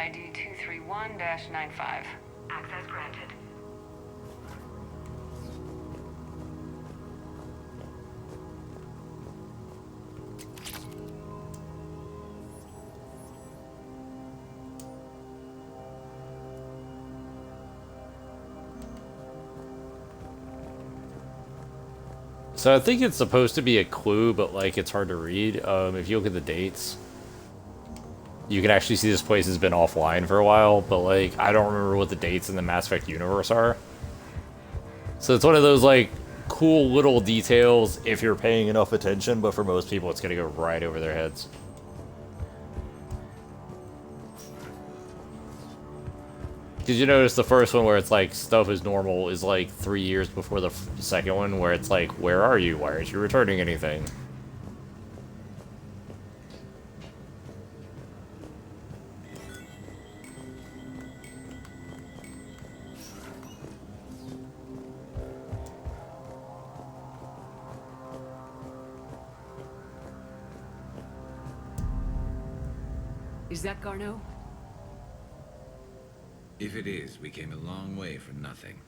ID 231-95. Access granted. So I think it's supposed to be a clue, but like it's hard to read. If you look at the dates, you can actually see this place has been offline for a while, but like I don't remember what the dates in the Mass Effect universe are. So it's one of those like cool little details if you're paying enough attention, but for most people it's gonna go right over their heads. Did you notice the first one where it's like stuff is normal is like 3 years before the second one where it's like, where are you? Why aren't you returning anything? Is that Garneau? If it is, we came a long way for nothing.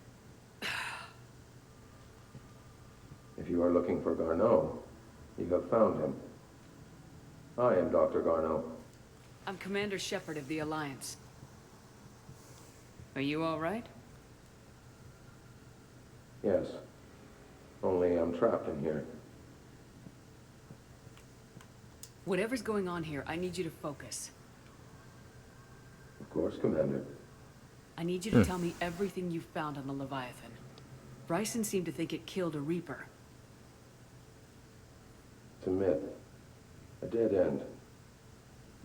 If you are looking for Garneau, you have found him. I am Dr. Garneau. I'm Commander Shepard of the Alliance. Are you all right? Yes. Only I'm trapped in here. Whatever's going on here, I need you to focus. Of course, Commander. I need you to tell me everything you found on the Leviathan. Bryson seemed to think it killed a Reaper. It's a myth. A dead end.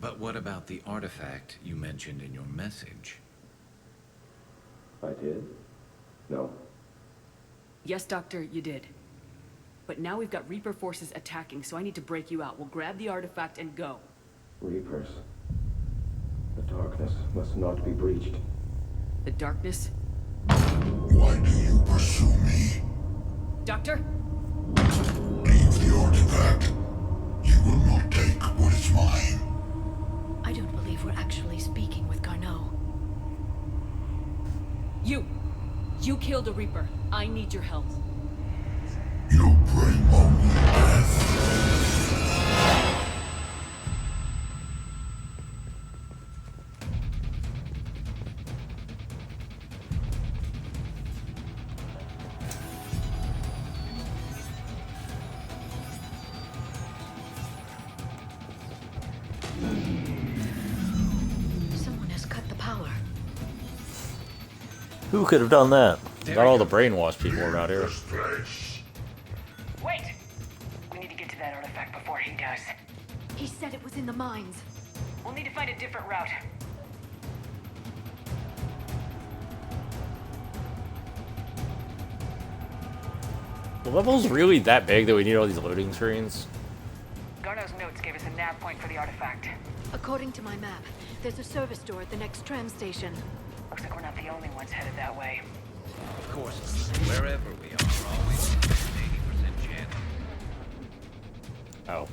But what about the artifact you mentioned in your message? I did? No. Yes, Doctor, you did. But now we've got Reaper forces attacking, so I need to break you out. We'll grab the artifact and go. Reapers. The darkness must not be breached. The darkness? Why do you pursue me? Doctor? Leave the artifact. You will not take what is mine. I don't believe we're actually speaking with Garneau. You killed a Reaper. I need your help. You bring only death. Someone has cut the power. Who could have done that? Got all the brainwashed people around here. Wait! We need to get to that artifact before he does. He said it was in the mines. We'll need to find a different route. The level's really that big that we need all these loading screens? Garneau's notes gave us a nav point for the artifact. According to my map, there's a service door at the next tram station. Looks like we're not the only ones headed that way. Of course, wherever we are, always an 80% chance. Oh.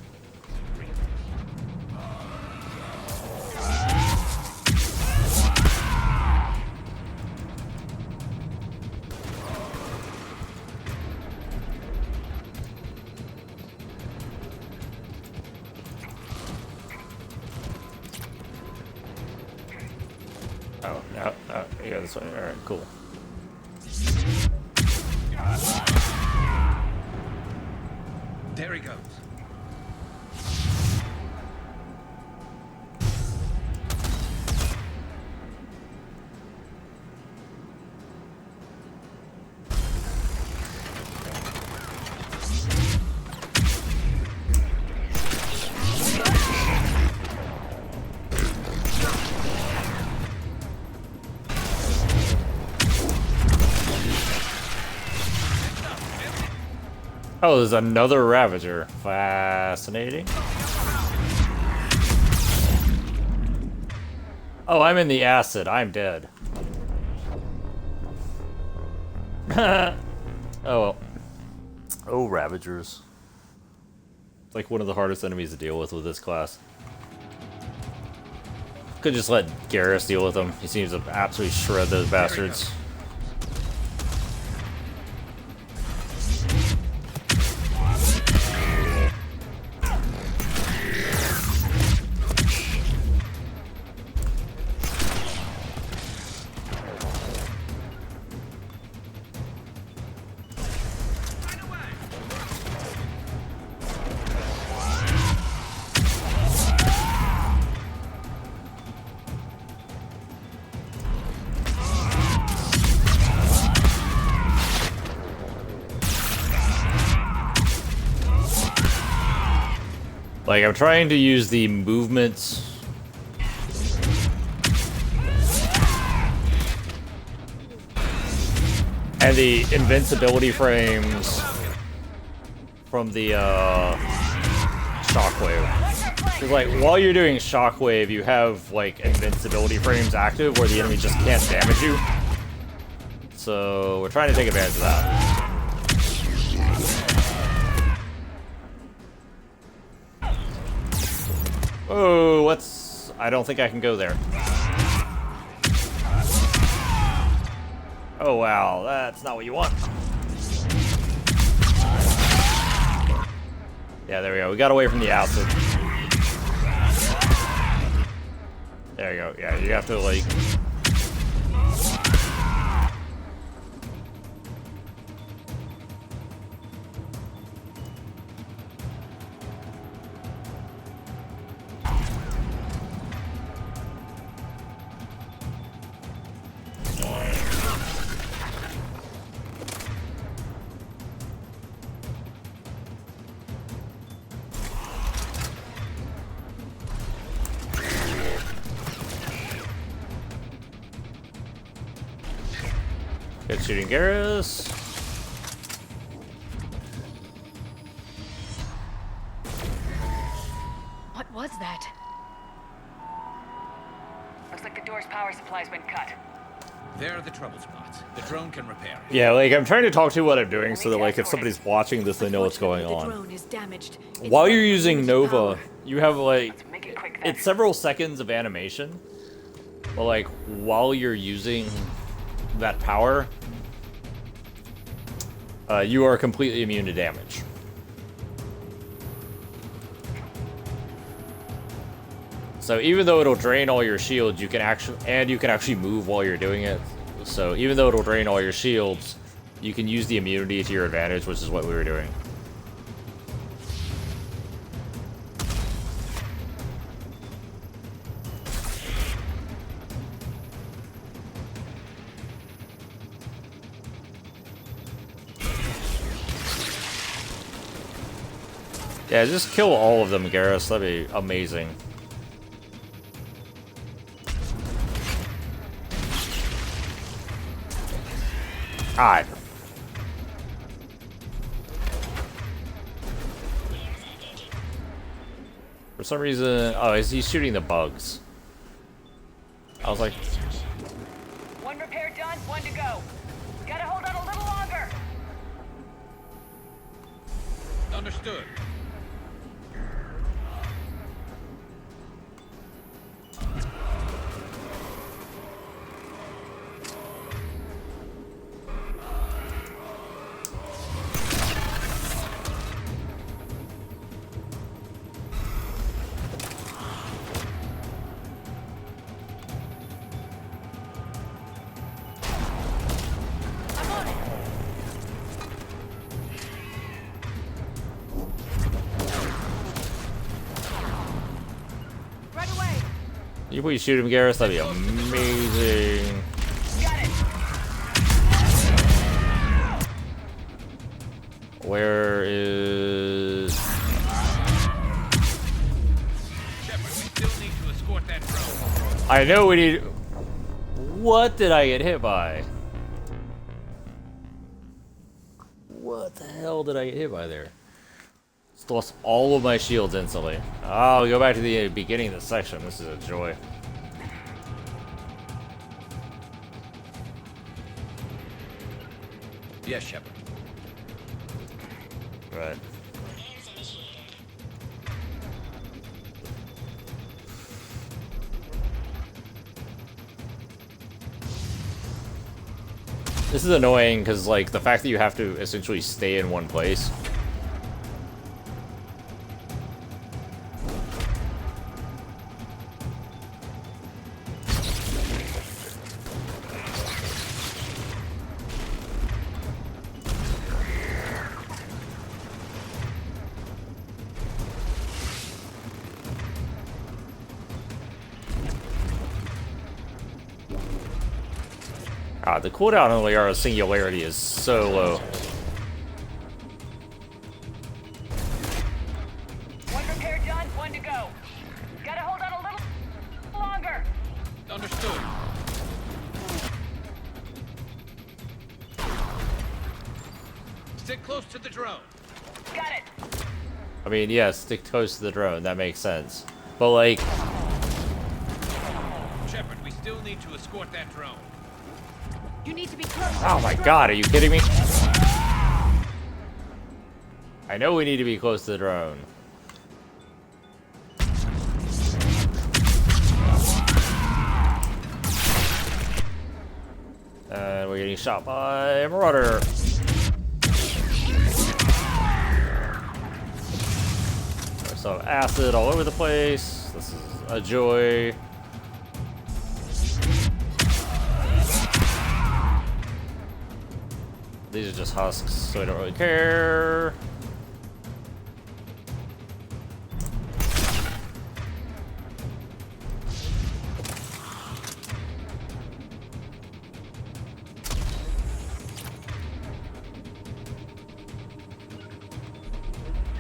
Oh, no, yeah, this one. Alright, cool. There he goes. Oh, there's another Ravager. Fascinating. Oh, I'm in the acid. I'm dead. Oh well. Oh, Ravagers. Like one of the hardest enemies to deal with this class. Could just let Garrus deal with them. He seems to absolutely shred those bastards. Like, I'm trying to use the movements and the invincibility frames from the shockwave. Because, like, while you're doing shockwave, you have, like, invincibility frames active where the enemy just can't damage you. So, we're trying to take advantage of that. Oh, what's... I don't think I can go there. Oh, wow. That's not what you want. Yeah, there we go. We got away from the acid. There you go. Yeah, you have to, like... Good shooting, Garrus. What was that? Looks like the door's power supply's been cut. There are the trouble spots. The drone can repair it. Yeah, like, I'm trying to talk to what I'm doing so that, like, if somebody's watching this, they know what's going The on. drone is damaged. It's While not you're using much Nova, power. you have, like, it's several seconds of animation. But, like, while you're using that power, you are completely immune to damage. So even though it'll drain all your shields, you can actually move while you're doing it. So even though it'll drain all your shields, you can use the immunity to your advantage, which is what we were doing. Yeah, just kill all of them, Garrus. That'd be amazing. God. For some reason... Oh, he's shooting the bugs. I was like... One repair done, one to go. Gotta hold on a little longer. Understood. You please shoot him, Garrus? That'd be amazing. Where is... I know we need... What did I get hit by? What the hell did I get hit by there? Just lost all of my shields instantly. Oh, we go back to the beginning of the section. This is a joy. Yes, Shepard. Right. This is annoying because, like, the fact that you have to essentially stay in one place. God, the cooldown on Liara's Singularity is so low. One repair done, one to go. Gotta hold on a little longer. Understood. Stick close to the drone. Got it. I mean, yes, stick close to the drone. That makes sense. But, like... Shepard, we still need to escort that drone. You need to be close. Oh my god, are you kidding me? I know we need to be close to the drone. And we're getting shot by a Marauder. There's some acid all over the place. This is a joy. These are just husks, so I don't really care.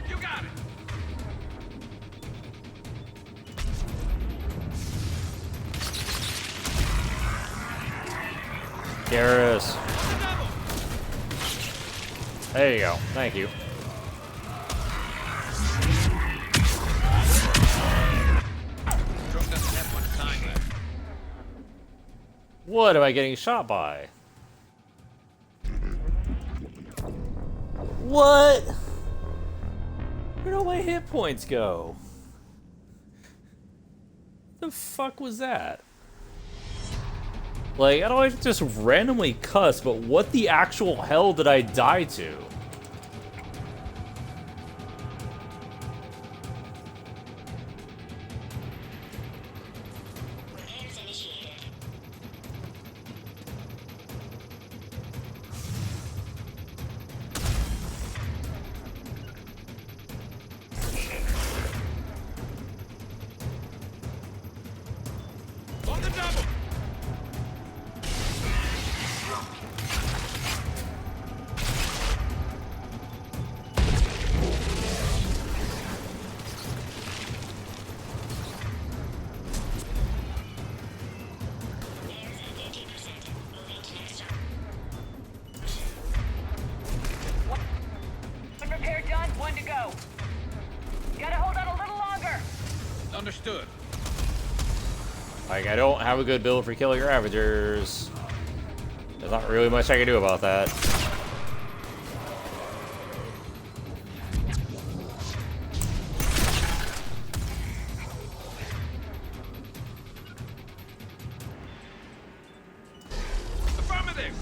You got it. Garrus. There you go. Thank you. Drone doesn't have much time left. What am I getting shot by? What? Where'd all my hit points go? The fuck was that? Like, I don't like to just randomly cuss, but what the actual hell did I die to? On the double. One repair done, one to go. Gotta hold on a little longer. Understood. Like, I don't have a good build for killing Ravagers. There's not really much I can do about that. Affirmative.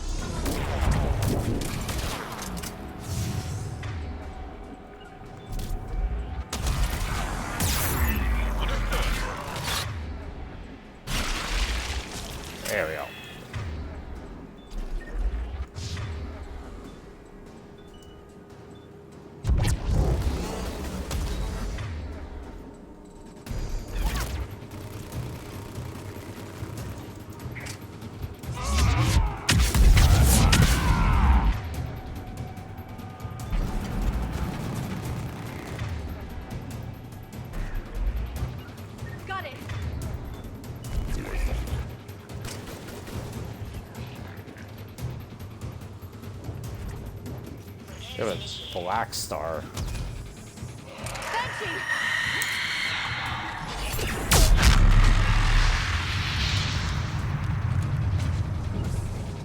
There we go. Got it. You have a Black Star.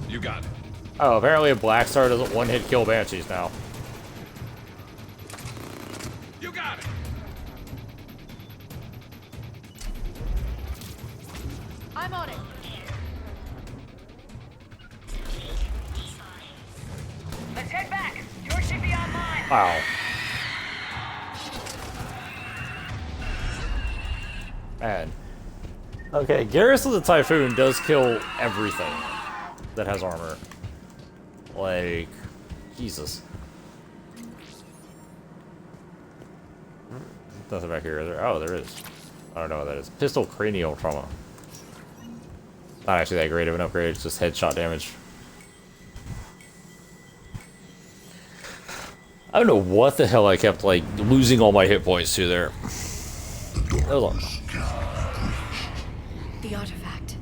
You got it. Oh, apparently a Black Star doesn't one-hit kill Banshees now. You got it. I'm on it. Wow. Man. Okay, Garrus of the Typhoon does kill everything that has armor. Like, Jesus. Nothing back here, is there? Oh, there is. I don't know what that is. Pistol cranial trauma. Not actually that great of an upgrade, it's just headshot damage. I don't know what the hell I kept, like, losing all my hit points to there. Hold on. The artifact.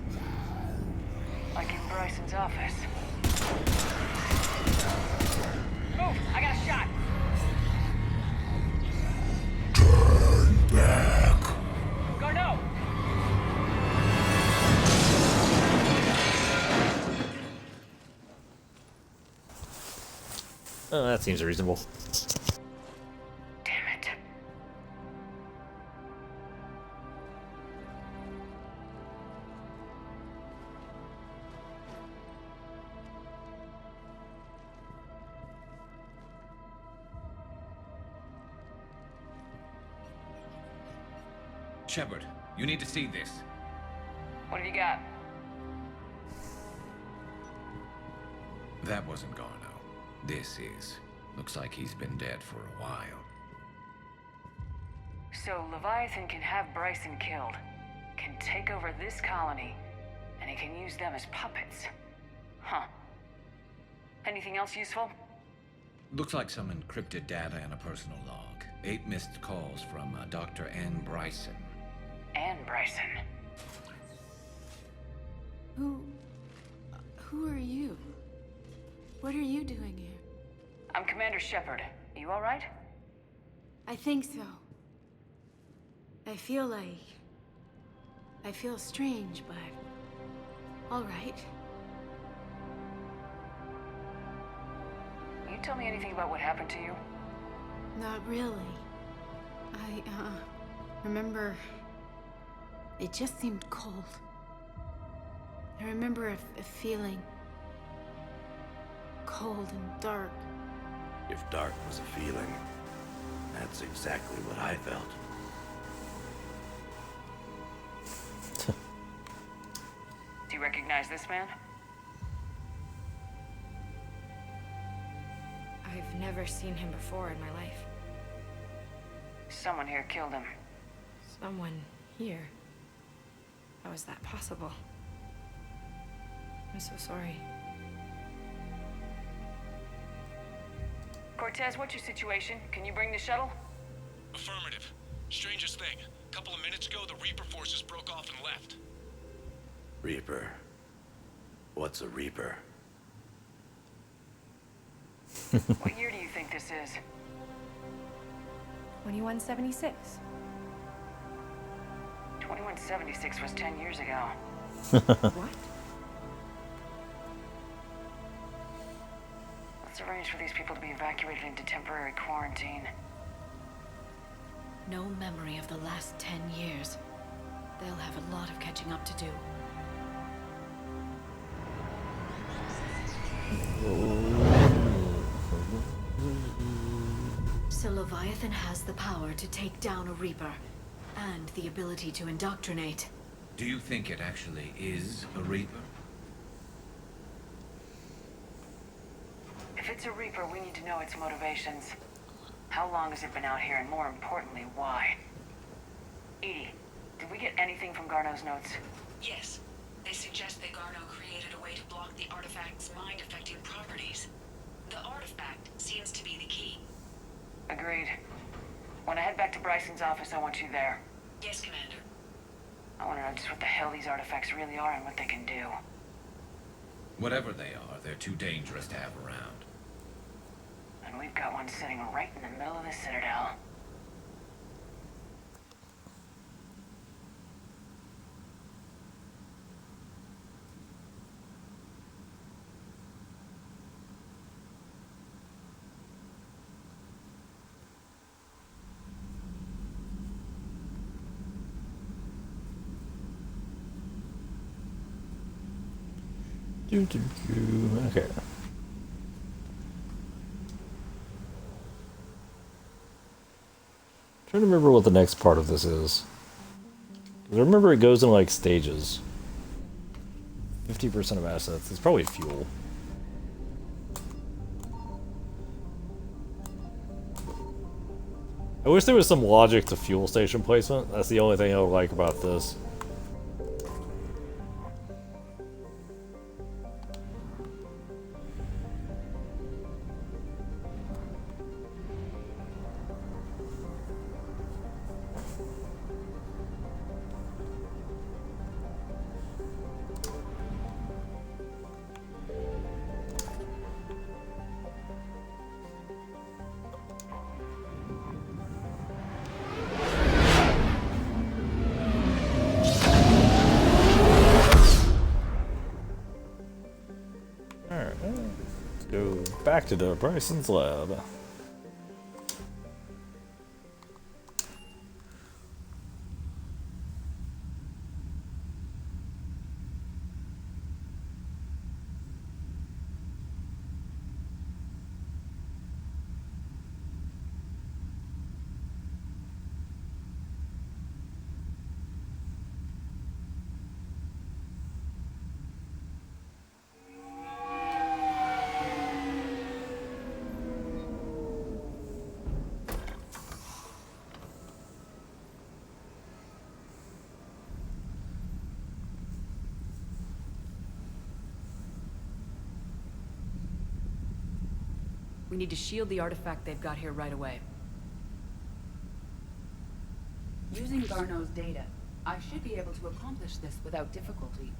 Like in Bryson's office. Move! I got a shot! Turn back. Garneau! Oh, that seems reasonable. Damn it. Shepard, you need to see this. What have you got? That wasn't Garneau. This is. Looks like he's been dead for a while. So Leviathan can have Bryson killed, can take over this colony, and he can use them as puppets. Huh. Anything else useful? Looks like some encrypted data and a personal log. 8 missed calls from Dr. Ann Bryson. Ann Bryson. Who are you? What are you doing here? I'm Commander Shepard. You all right? I think so. I feel strange, but all right. You tell me anything about what happened to you? Not really. I remember it just seemed cold. I remember a feeling cold and dark. If dark was a feeling, that's exactly what I felt. Do you recognize this man? I've never seen him before in my life. Someone here killed him. Someone here? How is that possible? I'm so sorry. Cortez, what's your situation? Can you bring the shuttle? Affirmative. Strangest thing. A couple of minutes ago, the Reaper forces broke off and left. Reaper. What's a Reaper? What year do you think this is? 2176. 2176 was 10 years ago. What? Let's arrange for these people to be evacuated into temporary quarantine. No memory of the last 10 years. They'll have a lot of catching up to do. So Leviathan has the power to take down a Reaper, and the ability to indoctrinate. Do you think it actually is a Reaper? If it's a Reaper, we need to know its motivations. How long has it been out here, and more importantly, why? Edie, did we get anything from Garneau's notes? Yes. They suggest that Garneau created a way to block the artifact's mind-affecting properties. The artifact seems to be the key. Agreed. When I head back to Bryson's office, I want you there. Yes, Commander. I want to know just what the hell these artifacts really are and what they can do. Whatever they are, they're too dangerous to have around. And we've got one sitting right in the middle of the Citadel. Okay. trying to remember what the next part of this is. 'Cause I remember it goes in like stages. 50% of assets. It's probably fuel. I wish there was some logic to fuel station placement. That's the only thing I would like about this. Back to the Bryson's lab. We need to shield the artifact they've got here right away. Using Garneau's data, I should be able to accomplish this without difficulty.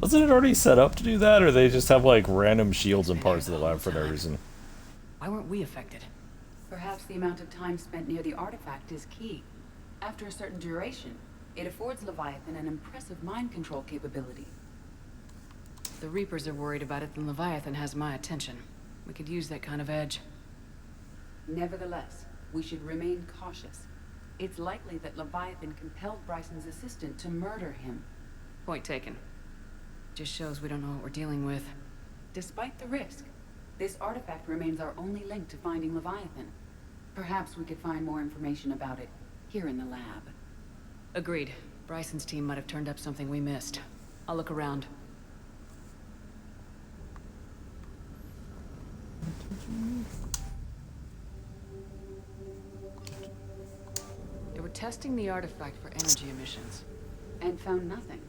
Wasn't it already set up to do that, or they just have like random shields and parts of the lab for no reason? Why weren't we affected? Perhaps the amount of time spent near the artifact is key. After a certain duration, it affords Leviathan an impressive mind control capability. If the Reapers are worried about it, then Leviathan has my attention. We could use that kind of edge. Nevertheless, we should remain cautious. It's likely that Leviathan compelled Bryson's assistant to murder him. Point taken. Just shows we don't know what we're dealing with. Despite the risk, this artifact remains our only link to finding Leviathan. Perhaps we could find more information about it here in the lab. Agreed. Bryson's team might have turned up something we missed. I'll look around. They were testing the artifact for energy emissions. And found nothing.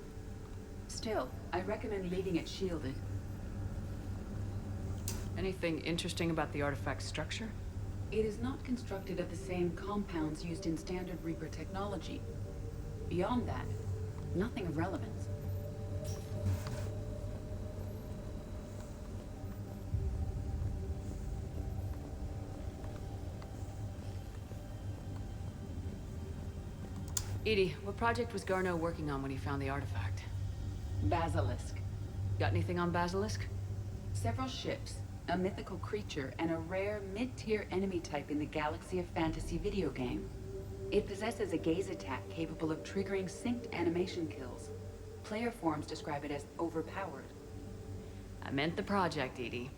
Still, I recommend leaving it shielded. Anything interesting about the artifact's structure? It is not constructed of the same compounds used in standard Reaper technology. Beyond that, nothing of relevance. Edie, what project was Garneau working on when he found the artifact? Basilisk. Got anything on Basilisk? Several ships, a mythical creature, and a rare mid-tier enemy type in the Galaxy of Fantasy video game. It possesses a gaze attack capable of triggering synced animation kills. Player forums describe it as overpowered. I meant the project, Edie.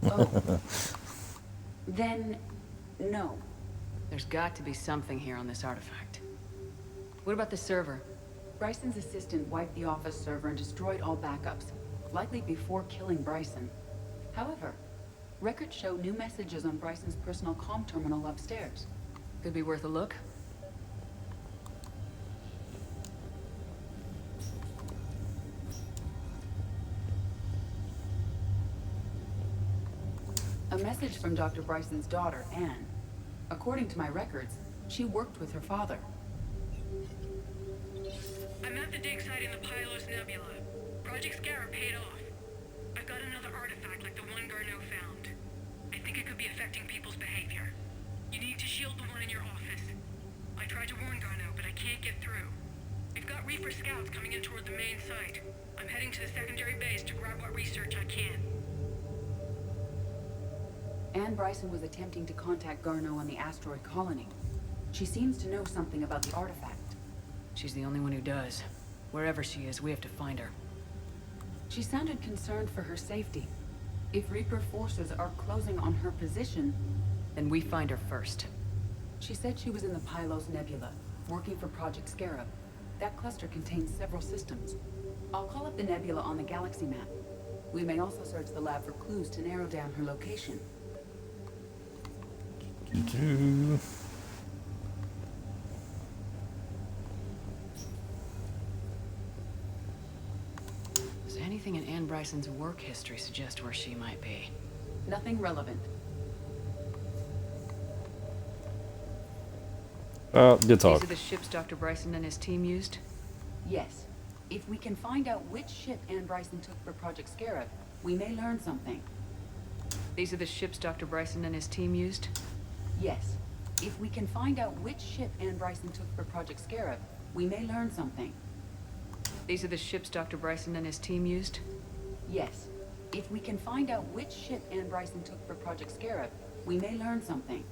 Oh. Then, no. There's got to be something here on this artifact. What about the server? Bryson's assistant wiped the office server and destroyed all backups, likely before killing Bryson. However, records show new messages on Bryson's personal comm terminal upstairs. Could be worth a look. A message from Dr. Bryson's daughter, Anne. According to my records, she worked with her father. I'm at the dig site in the Pylos Nebula. Project Scarab paid off. I've got another artifact like the one Garneau found. I think it could be affecting people's behavior. You need to shield the one in your office. I tried to warn Garneau, but I can't get through. We've got Reaper scouts coming in toward the main site. I'm heading to the secondary base to grab what research I can. Anne Bryson was attempting to contact Garneau on the asteroid colony. She seems to know something about the artifact. She's the only one who does. Wherever she is, we have to find her. She sounded concerned for her safety. If Reaper forces are closing on her position, Then we find her first. she said she was in the Pylos Nebula, working for Project Scarab. That cluster contains several systems. I'll call up the nebula on the galaxy map. We may also search the lab for clues to narrow down her location. Does anything in Anne Bryson's work history suggest where she might be? Nothing relevant. Good talk. These are the ships Dr. Bryson and his team used? Yes. If we can find out which ship Anne Bryson took for Project Scarab, we may learn something. These are the ships Dr. Bryson and his team used? Yes. If we can find out which ship Anne Bryson took for Project Scarab, we may learn something. These are the ships Dr. Bryson and his team used? Yes. If we can find out which ship Anne Bryson took for Project Scarab, we may learn something.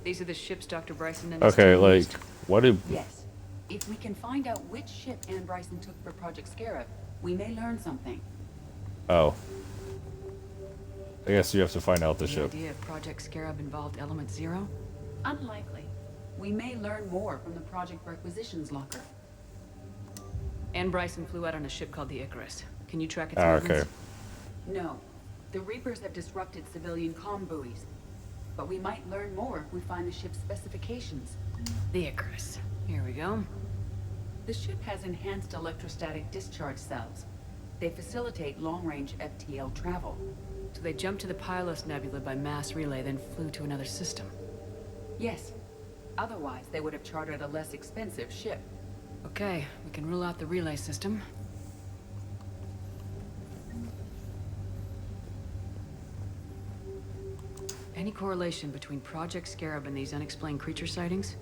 These are the ships Dr. Bryson and his Okay, team like, used? what did... Yes. If we can find out which ship Anne Bryson took for Project Scarab, we may learn something. Oh. I guess you have to find out the ship. idea if Project Scarab involved Element Zero? Unlikely. We may learn more from the Project Requisitions locker. Anne Bryson flew out on a ship called the Icarus. Can you track its Ah, movements? okay. No. The Reapers have disrupted civilian comm buoys. But we might learn more if we find the ship's specifications. The Icarus. Here we go. The ship has enhanced electrostatic discharge cells. They facilitate long-range FTL travel. So they jumped to the Pylos Nebula by mass relay, then flew to another system. Yes. Otherwise, they would have chartered a less expensive ship. Okay, we can rule out the relay system. Any correlation between Project Scarab and these unexplained creature sightings?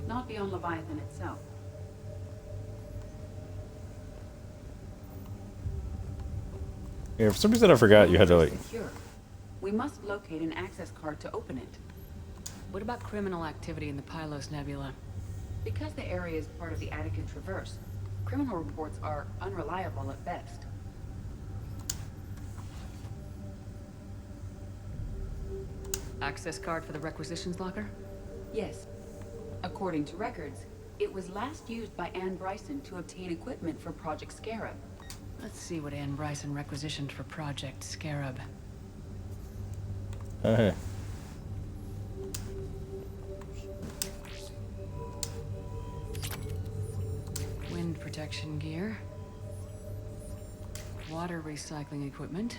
Not beyond Leviathan itself. Yeah, for some reason I forgot you had to, like... Secure. We must locate an access card to open it. What about criminal activity in the Pylos Nebula? Because the area is part of the Attica Traverse, criminal reports are unreliable at best. Access card for the requisitions locker? Yes. According to records, it was last used by Anne Bryson to obtain equipment for Project Scarab. Let's see what Anne Bryson requisitioned for Project Scarab. Okay. Wind protection gear. Water recycling equipment.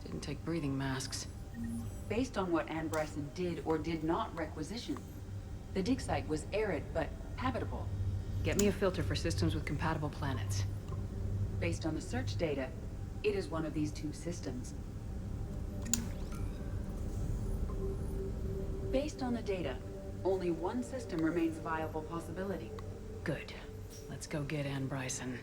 Didn't take breathing masks. Based on what Anne Bryson did or did not requisition, the dig site was arid but habitable. Get me a filter for systems with compatible planets. Based on the search data, it is one of these two systems. Based on the data, only one system remains a viable possibility. Good. Let's go get Anne Bryson.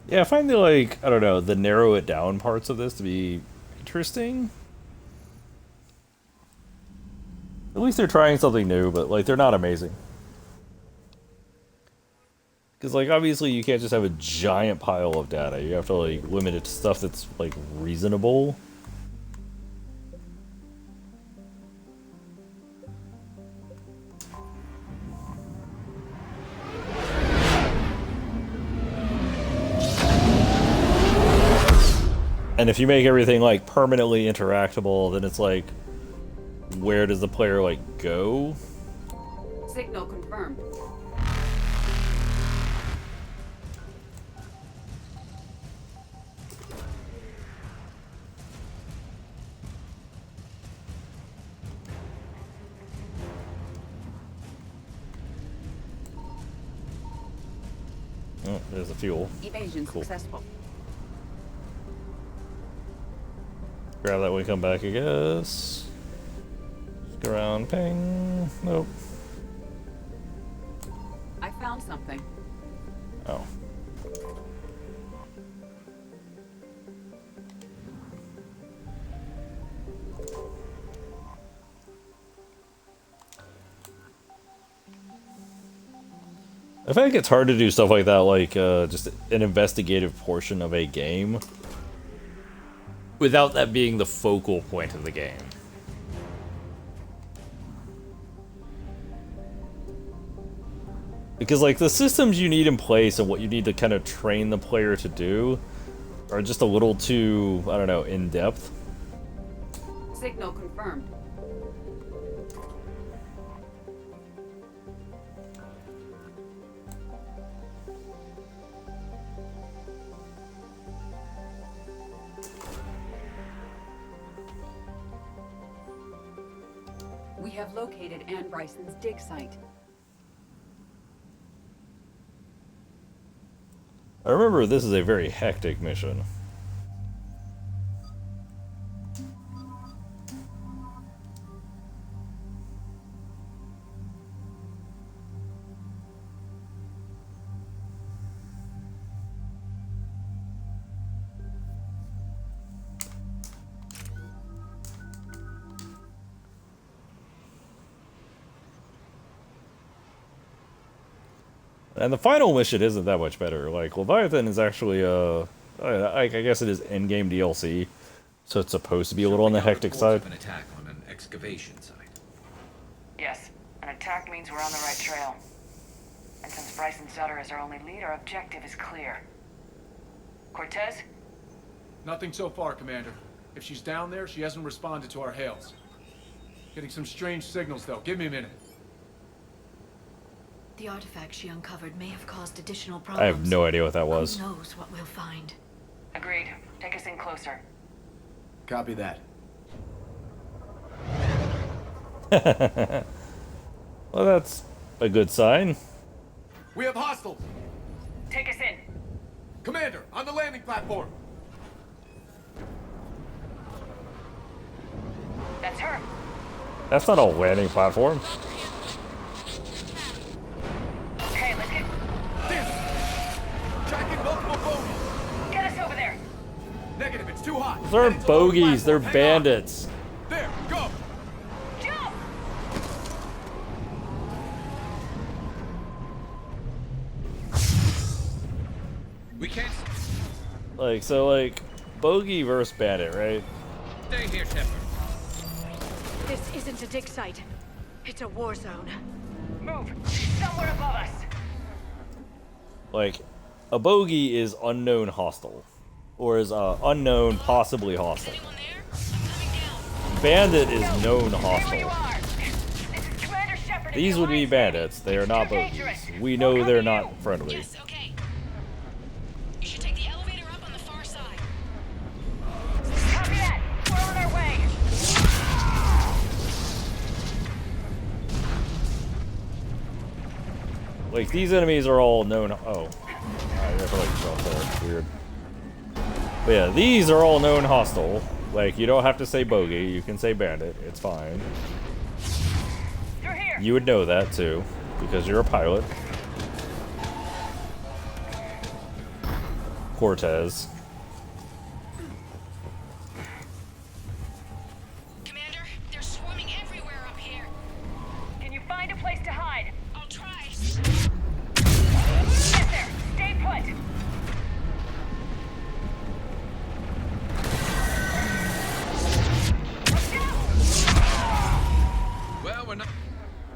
Yeah, I find the, like, I don't know, the narrow it down parts of this to be interesting. At least they're trying something new, but, like, they're not amazing. Because, like, obviously you can't just have a giant pile of data. You have to, like, limit it to stuff that's, like, reasonable. And if you make everything, like, permanently interactable, then it's like, where does the player, like, go? Signal confirmed. Oh, there's the fuel. Evasion Cool. successful. Grab that when we come back, I guess. Just go around, ping. Nope. I found something. Oh. I feel like it's hard to do stuff like that, like just an investigative portion of a game, without that being the focal point of the game. Because like the systems you need in place and what you need to kind of train the player to do are just a little too, I don't know, in-depth. Signal confirmed. We have located Anne Bryson's dig site. I remember this is a very hectic mission. And the final mission isn't that much better. Like, Leviathan is actually, I guess it is endgame DLC, so it's supposed to be a little on the hectic side. An attack on an excavation site. Yes, an attack means we're on the right trail. And since Bryson Sutter is our only lead, our objective is clear. Cortez? Nothing so far, Commander. If she's down there, she hasn't responded to our hails. Getting some strange signals, though. Give me a minute. The artifact she uncovered may have caused additional I problems. have no idea what that was. Who knows what we'll find? Agreed. Take us in closer. Copy that. Well, that's a good sign. We have hostiles! Take us in. Commander, on the landing platform! That's her. That's not a landing platform. Okay, let's get... Tracking multiple bogies! Get us over there! Negative, it's too hot! Those aren't bogies, they're bandits. There, go! Jump! We can't Like, so like, bogey versus bandit, right? stay here, Shepard. This isn't a dig site. It's a war zone. Move! Somewhere above us! Like, a bogey is unknown hostile. Or is unknown possibly hostile. Bandit is known hostile. These would be bandits. They are not bogies. We know they're not friendly. Yes, okay. You should take the elevator up on the far side. Copy that! We're on our way! Like, these enemies are all known. Oh. I never like yourself there. Weird. But yeah, these are all known hostile. Like, you don't have to say bogey. You can say bandit. It's fine. Through here! You would know that, too. Because you're a pilot. Cortez. Commander, they're swarming everywhere up here. Can you find a place to hide? I'll try. Get there! Stay put! Well, we're not.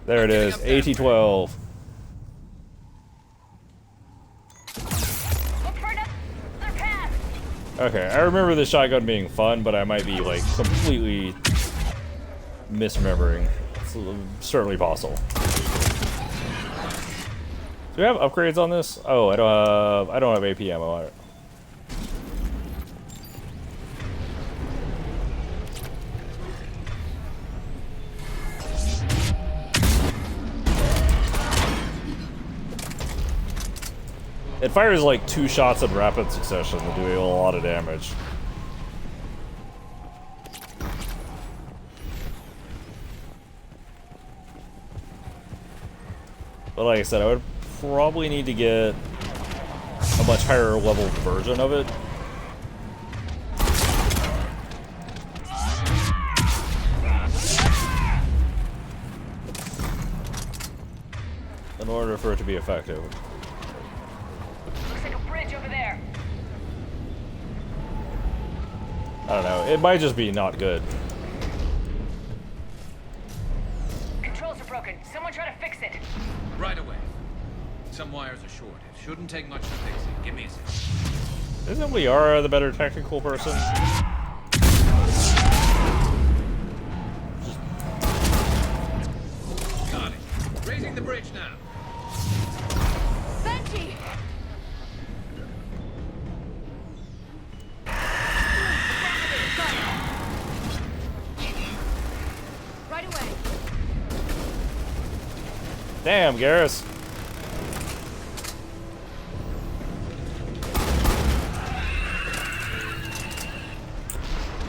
There it is. AT-12. Look for another path! Okay, I remember the shotgun being fun, but I might be, like, completely misremembering. It's certainly possible. Do we have upgrades on this? Oh, I don't have AP ammo on it. It fires like 2 shots in rapid succession, doing a lot of damage. But like I said, I would probably need to get a much higher level version of it. In order for it to be effective. Looks like a bridge over there. I don't know. It might just be not good. Controls are broken. Someone try to fix it. Right away. Some wires are short. It shouldn't take much to fix it. Give me a second. Isn't Liara the better technical person? Got it. Raising the bridge now. Benji! Right away. Damn, Garrus.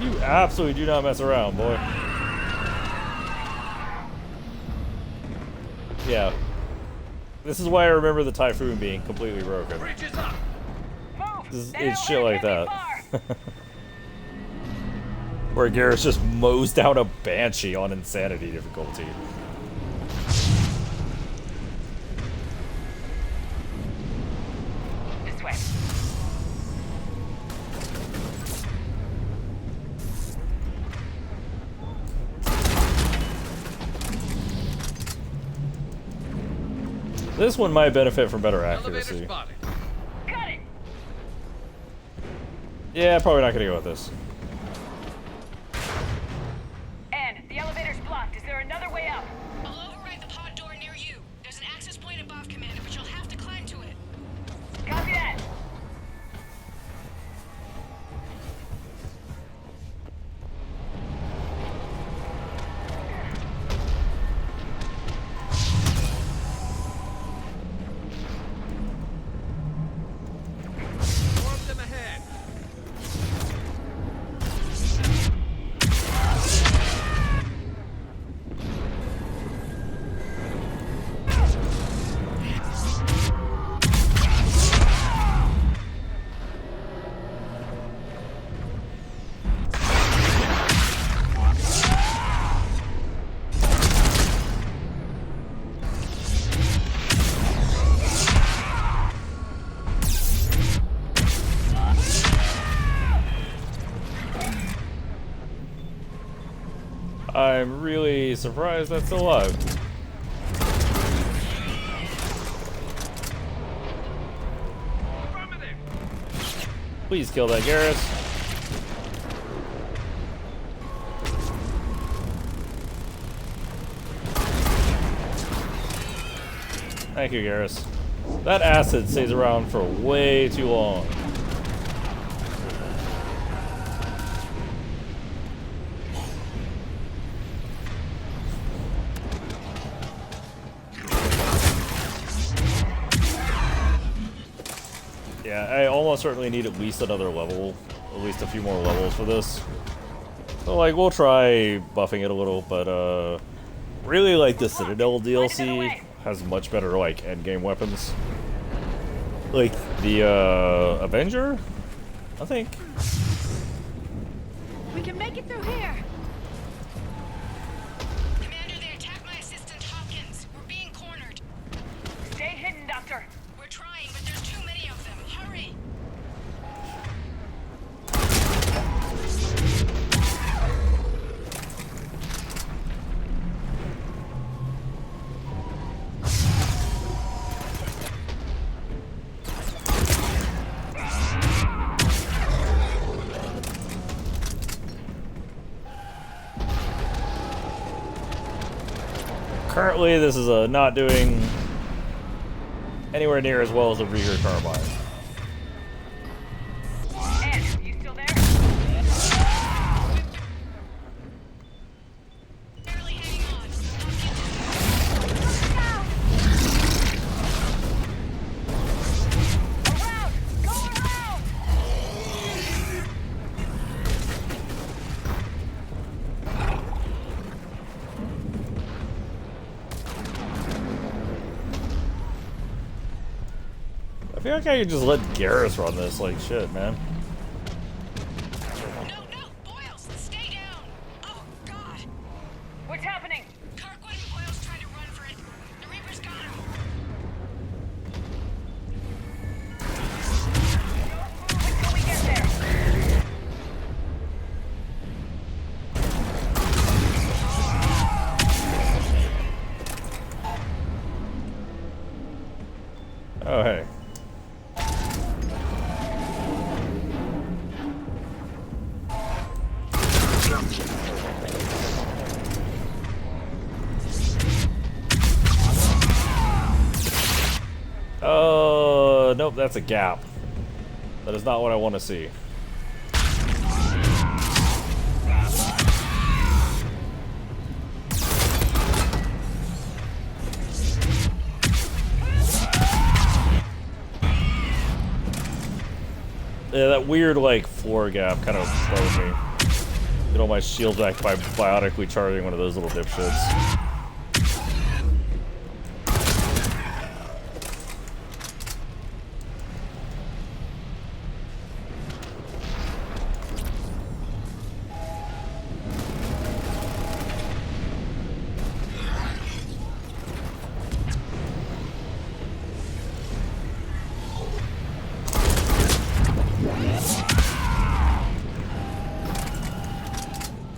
You absolutely do not mess around, boy. Yeah. This is why I remember the Typhoon being completely broken. It's shit like that. Where Garrus just mows down a Banshee on Insanity difficulty. This way. This one might benefit from better accuracy. Got it. Yeah, probably not gonna go with this. And the elevator's blocked. Is there another way out? I'll override the pod door near you. There's an access point above, Commander, but you'll have to climb to it. Copy that. I'm really surprised that's still alive. Please kill that Garrus. Thank you, Garrus. That acid stays around for way too long. Yeah, I almost certainly need at least another level, at least a few more levels for this. So like, we'll try buffing it a little, but really like the Citadel DLC has much better like endgame weapons. Like the Avenger, I think. We can make it through here. Commander, they attacked my assistant Hopkins. We're being cornered. Stay hidden, Doctor. We're trying, but there's too many of them. Hurry! Currently, this is not doing anywhere near as well as the Rieger Carbine. Ed, you still there? Barely hanging on. Around! Go around! feel like I could just let Garrus run this, like, shit, man. What's happening? Kirkwood and Boyle's trying to run for it. The Reaper's got him. Until we get there. Oh, hey. Oh, nope, that's a gap. That is not what I want to see. Yeah, that weird, like, floor gap kind of slowed me. Get all my shield back by biotically charging one of those little dipshits.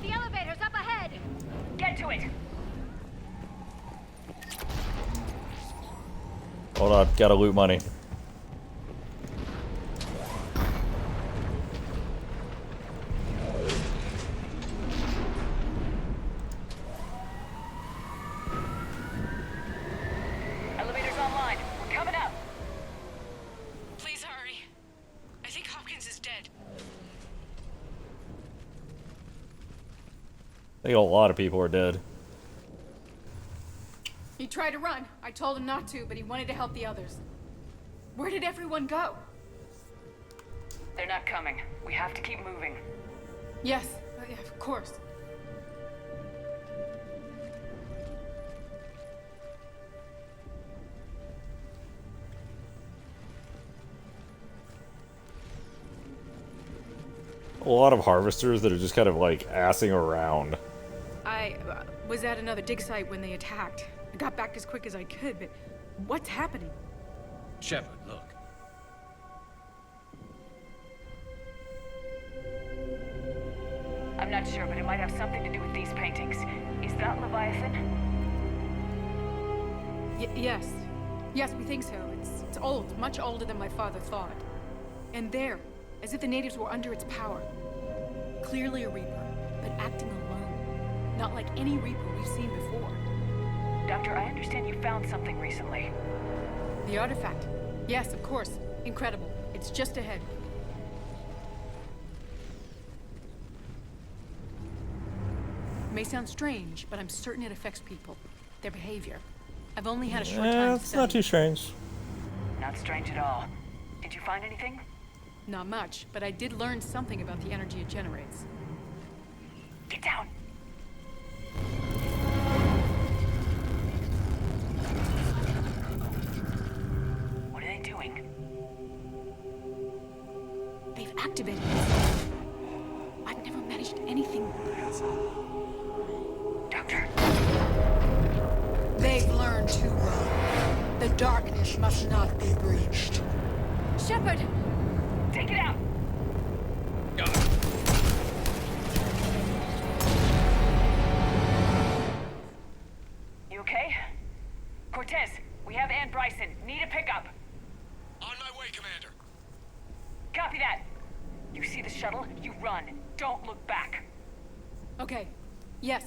The elevator's up ahead. Get to it. Hold on, gotta loot money. Elevator's online. We're coming up. Please hurry. I think Hopkins is dead. I think a lot of people are dead. He tried to run. I told him not to, but he wanted to help the others. Where did everyone go? They're not coming. We have to keep moving. Yes, yeah, of course. A lot of harvesters that are just kind of like assing around. I was at another dig site when they attacked. I got back as quick as I could, but what's happening? Shepard, look. I'm not sure, but it might have something to do with these paintings. Is that Leviathan? Yes. Yes, we think so. It's old, much older than my father thought. And there, as if the natives were under its power. Clearly a Reaper, but acting alone. Not like any Reaper we've seen before. Doctor, I understand you found something recently. The artifact. Yes, of course. Incredible. It's just ahead. May sound strange, but I'm certain it affects people. Their behavior. I've only had a short time to It's not too strange. Not strange at all. Did you find anything? Not much, but I did learn something about the energy it generates. Get down! What are they doing? They've activated it. I've never managed anything. Doctor. They've learned to run. The darkness must not be breached. Shepard! Take it out! You okay? Cortez, we have Ann Bryson. Need a pickup. On my way, Commander. Copy that. You see the shuttle? You run. Don't look back. Okay. Yes.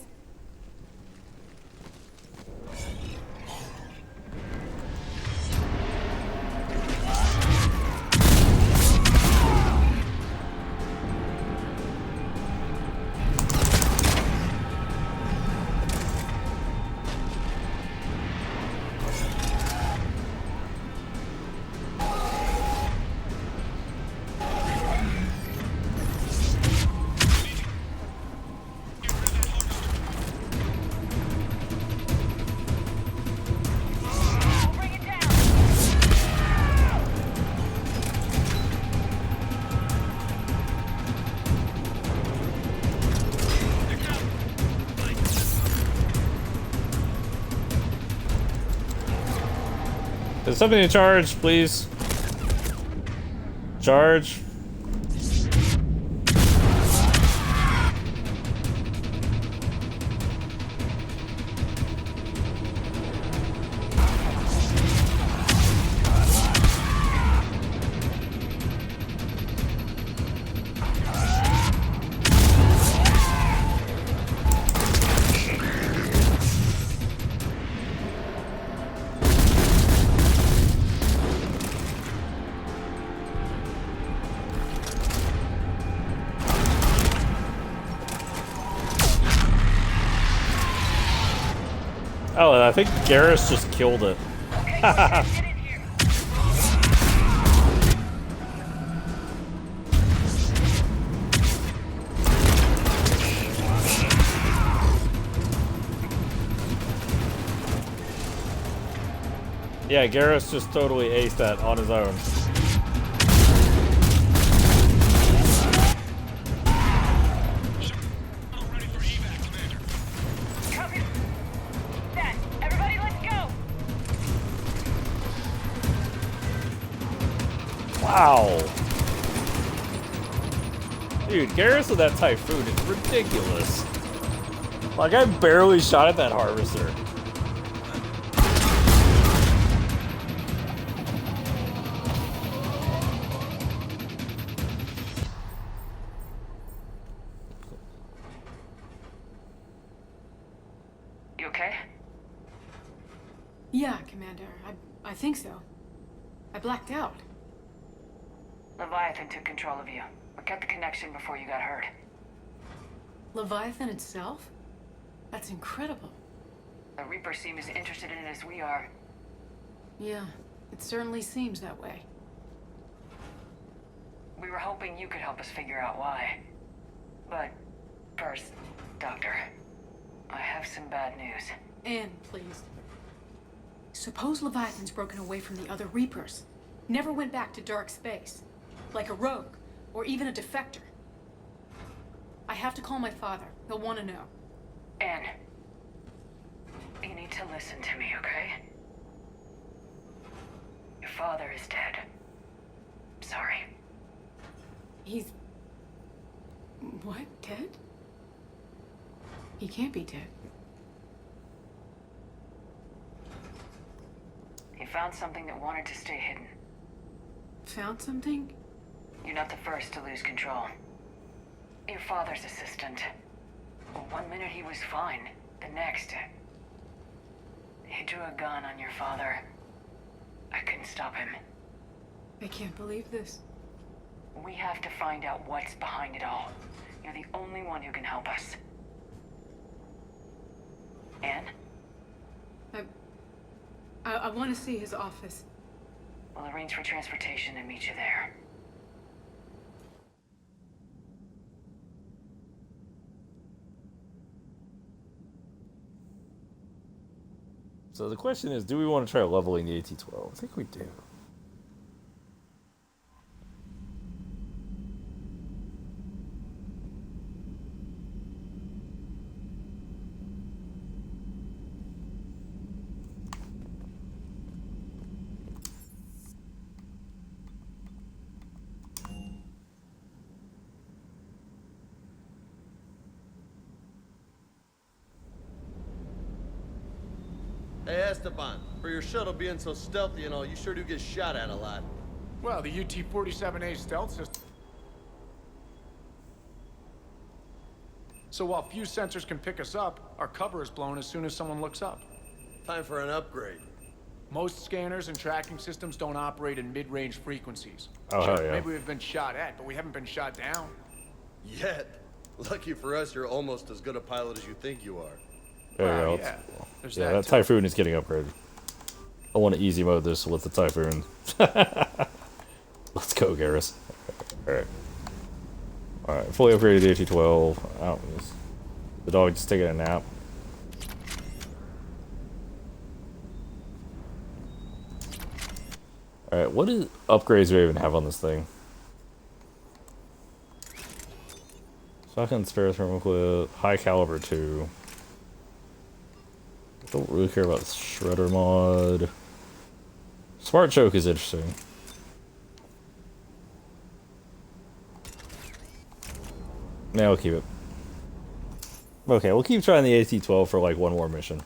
Does somebody in charge, please? Charge. Oh, I think Garrus just killed it. Yeah, Garrus just totally aced that on his own. Wow. Dude, Garrus with that Typhoon is ridiculous. Like, I barely shot at that Harvester. You okay? Yeah, Commander. I think so. I blacked out. Leviathan took control of you. We cut the connection before you got hurt. Leviathan itself? That's incredible. The Reapers seem as interested in it as we are. Yeah, it certainly seems that way. We were hoping you could help us figure out why. But first, Doctor, I have some bad news. Anne, please. Suppose Leviathan's broken away from the other Reapers. Never went back to dark space. Like a rogue, or even a defector. I have to call my father. He'll want to know. Anne, you need to listen to me, okay? Your father is dead. Sorry. He's... What? Dead? He can't be dead. He found something that wanted to stay hidden. Found something? You're not the first to lose control. Your father's assistant. Well, 1 minute he was fine. The next, he drew a gun on your father. I couldn't stop him. I can't believe this. We have to find out what's behind it all. You're the only one who can help us. Anne? I want to see his office. We'll arrange for transportation and meet you there. So the question is, do we want to try leveling the AT-12? I think we do. Hey, Esteban, for your shuttle being so stealthy and all, you sure do get shot at a lot. Well, the UT-47A stealth system. So while few sensors can pick us up, our cover is blown as soon as someone looks up. Time for an upgrade. Most scanners and tracking systems don't operate in mid-range frequencies. Oh, Sure, hell yeah. maybe we've been shot at, but we haven't been shot down. Yet. Lucky for us, you're almost as good a pilot as you think you are. There we go. yeah. There's Yeah, that that too. Typhoon is getting upgraded. I want to easy mode this with the Typhoon. Let's go, Garrus. Alright. Alright, fully upgraded the AT-12. Oh, the dog just taking a nap. Alright, what is upgrades do we even have on this thing? Shotgun spare thermal clip, high caliber 2. Don't really care about Shredder mod. Smart choke is interesting. Yeah, we'll keep it. Okay, we'll keep trying the AT-12 for like one more mission.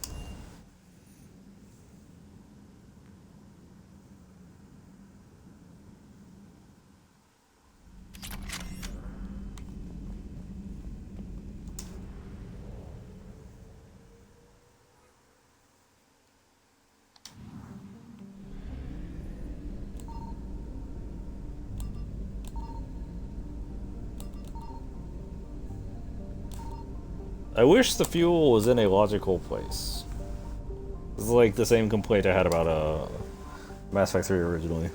I wish the fuel was in a logical place. This is like the same complaint I had about Mass Effect 3 originally.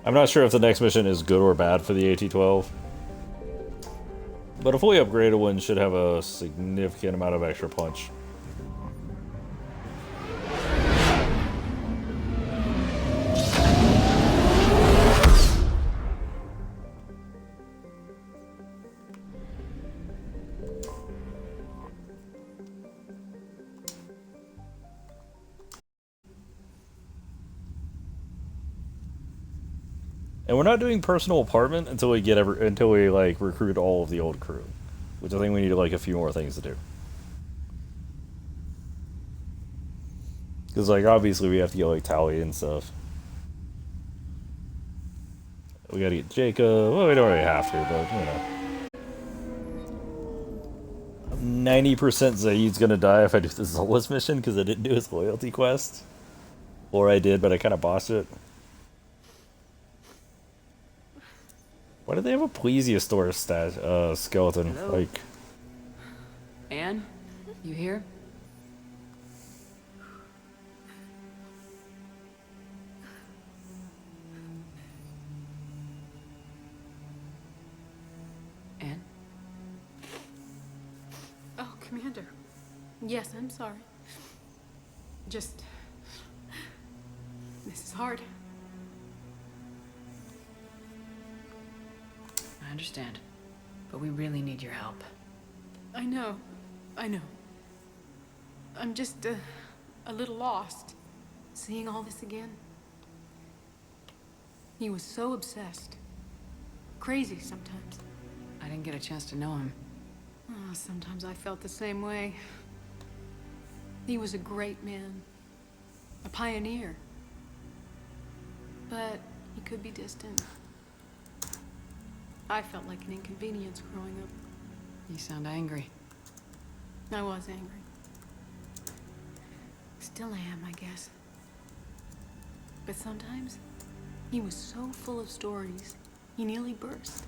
I'm not sure if the next mission is good or bad for the AT-12. But a fully upgraded one should have a significant amount of extra punch. And we're not doing personal apartment until we get like recruit all of the old crew, which I think we need like a few more things to do. Because like obviously we have to get like Tally and stuff. We gotta get Jacob. Well, we don't really have to, but you know. 90% Zaid's gonna die if I do the Zolas mission because I didn't do his loyalty quest, or I did, but I kind of bossed it. Why do they have a plesiosaur skeleton? Hello? Like, Anne, you here? Anne? Oh, Commander. Yes, I'm sorry. Just... This is hard. I understand, but we really need your help. I know. I'm just a little lost. Seeing all this again. He was so obsessed. Crazy sometimes. I didn't get a chance to know him. Oh, sometimes I felt the same way. He was a great man. A pioneer. But he could be distant. I felt like an inconvenience growing up. You sound angry. I was angry. Still am, I guess. But sometimes, he was so full of stories, he nearly burst.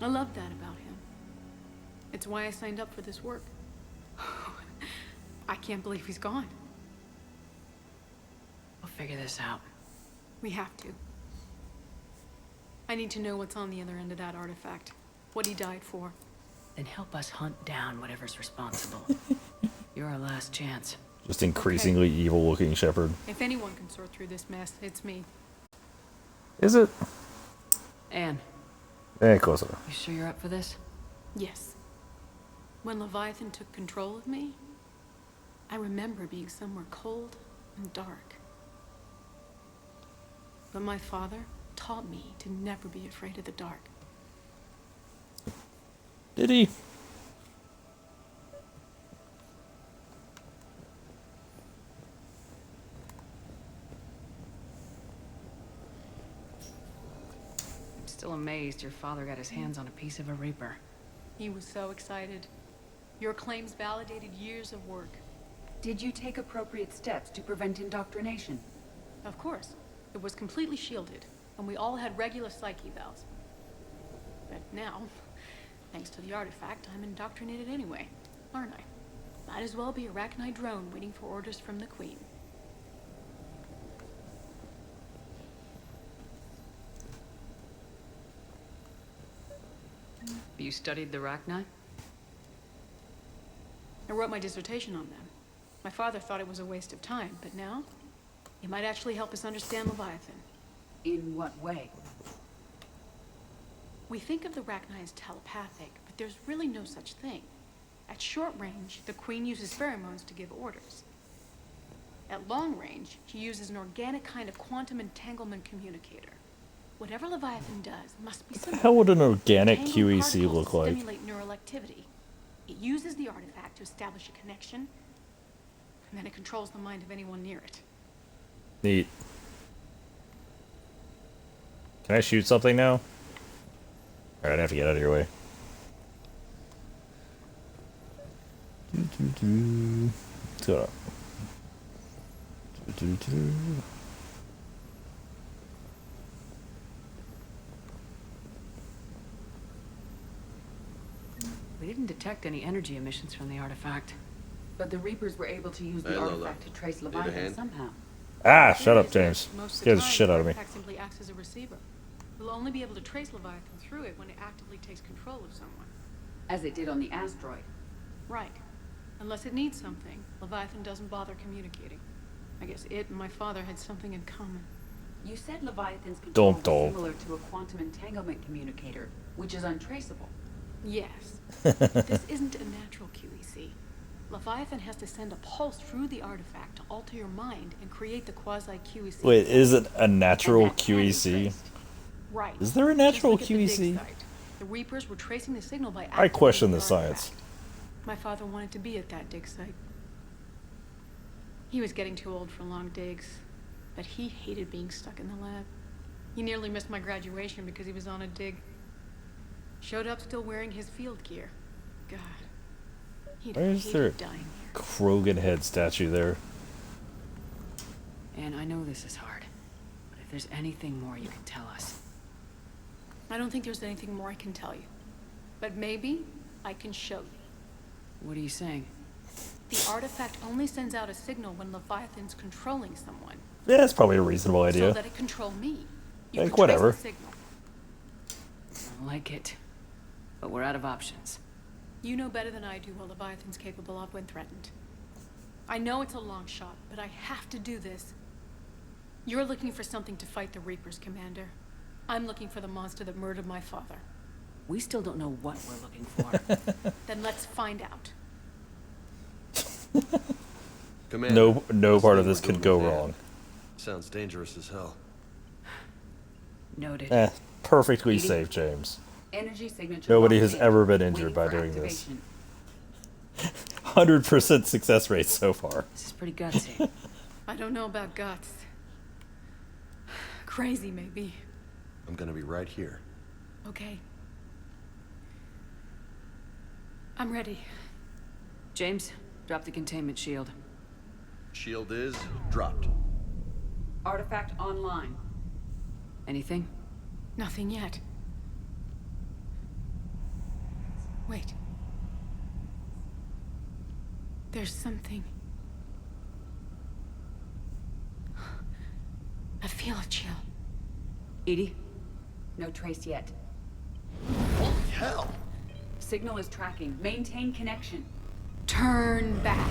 I loved that about him. It's why I signed up for this work. I can't believe he's gone. We'll figure this out. We have to. I need to know what's on the other end of that artifact. What he died for. Then help us hunt down whatever's responsible. You're our last chance. just increasingly evil-looking Shepard. If anyone can sort through this mess, it's me. Is it? Anne. Close enough. You sure you're up for this? Yes. When Leviathan took control of me, I remember being somewhere cold and dark. But my father taught me to never be afraid of the dark. Did he? I'm still amazed your father got his hands on a piece of a Reaper. He was so excited. Your claims validated years of work. Did you take appropriate steps to prevent indoctrination? Of course. It was completely shielded, and we all had regular psyche valves. But now, thanks to the artifact, I'm indoctrinated anyway, aren't I? Might as well be a Rachni drone waiting for orders from the Queen. You studied the Rachni? I wrote my dissertation on them. My father thought it was a waste of time, but now, it might actually help us understand Leviathan. In what way? We think of the Rachni as telepathic, but there's really no such thing. At short range, the Queen uses pheromones to give orders. At long range, she uses an organic kind of quantum entanglement communicator. Whatever Leviathan does must be similar. How would an organic Entangled QEC particles look like? Stimulate neural activity. It uses the artifact to establish a connection, and then it controls the mind of anyone near it. Neat. Can I shoot something now? Alright, I have to get out of your way. What's going on? We didn't detect any energy emissions from the artifact. But the Reapers were able to use the Hey, Lola. artifact to trace Need a Leviathan hand? somehow. Ah, shut up, James. Most of Scares the time, shit out of me. artifact simply acts as a receiver. We'll only be able to trace Leviathan through it when it actively takes control of someone. As it did on the asteroid. Right. Unless it needs something, Leviathan doesn't bother communicating. I guess it and my father had something in common. You said Leviathan's control was Don't. similar to a quantum entanglement communicator, which is untraceable. Yes. This isn't a natural QEC. Leviathan has to send a pulse through the artifact to alter your mind and create the quasi-QEC. Wait, is it a natural QEC? Right. Is there a natural Just look at the dig QEC? site. The Reapers were tracing the signal by I question activating the the science. artifact. My father wanted to be at that dig site. He was getting too old for long digs, but he hated being stuck in the lab. He nearly missed my graduation because he was on a dig. Showed up still wearing his field gear. God. He'd Why is there a hated dying. Krogan head statue there? And I know this is hard, but if there's anything more you can tell us. I don't think there's anything more I can tell you. But maybe I can show you. What are you saying? The artifact only sends out a signal when Leviathan's controlling someone. Yeah, that's probably a reasonable So idea. that it control me. You Like, can trace whatever. the signal. I like it, but we're out of options. You know better than I do what Leviathan's capable of when threatened. I know it's a long shot, but I have to do this. You're looking for something to fight the Reapers, Commander. I'm looking for the monster that murdered my father. We still don't know what we're looking for. Then let's find out. Commander, No this part of thing this we're could doing go with Dan wrong. Sounds dangerous as hell. Noted. Perfectly Edie? safe, James. Energy signature. Nobody has located. ever been injured Waiting by for doing this. activation. 100% success rate so far. This is pretty gutsy. I don't know about guts. Crazy, maybe. I'm gonna be right here. Okay. I'm ready. James, drop the containment shield. Shield is dropped. Artifact online. Anything? Nothing yet. Wait. There's something. I feel a chill. Edie? No trace yet. Holy hell! Signal is tracking. Maintain connection. Turn back.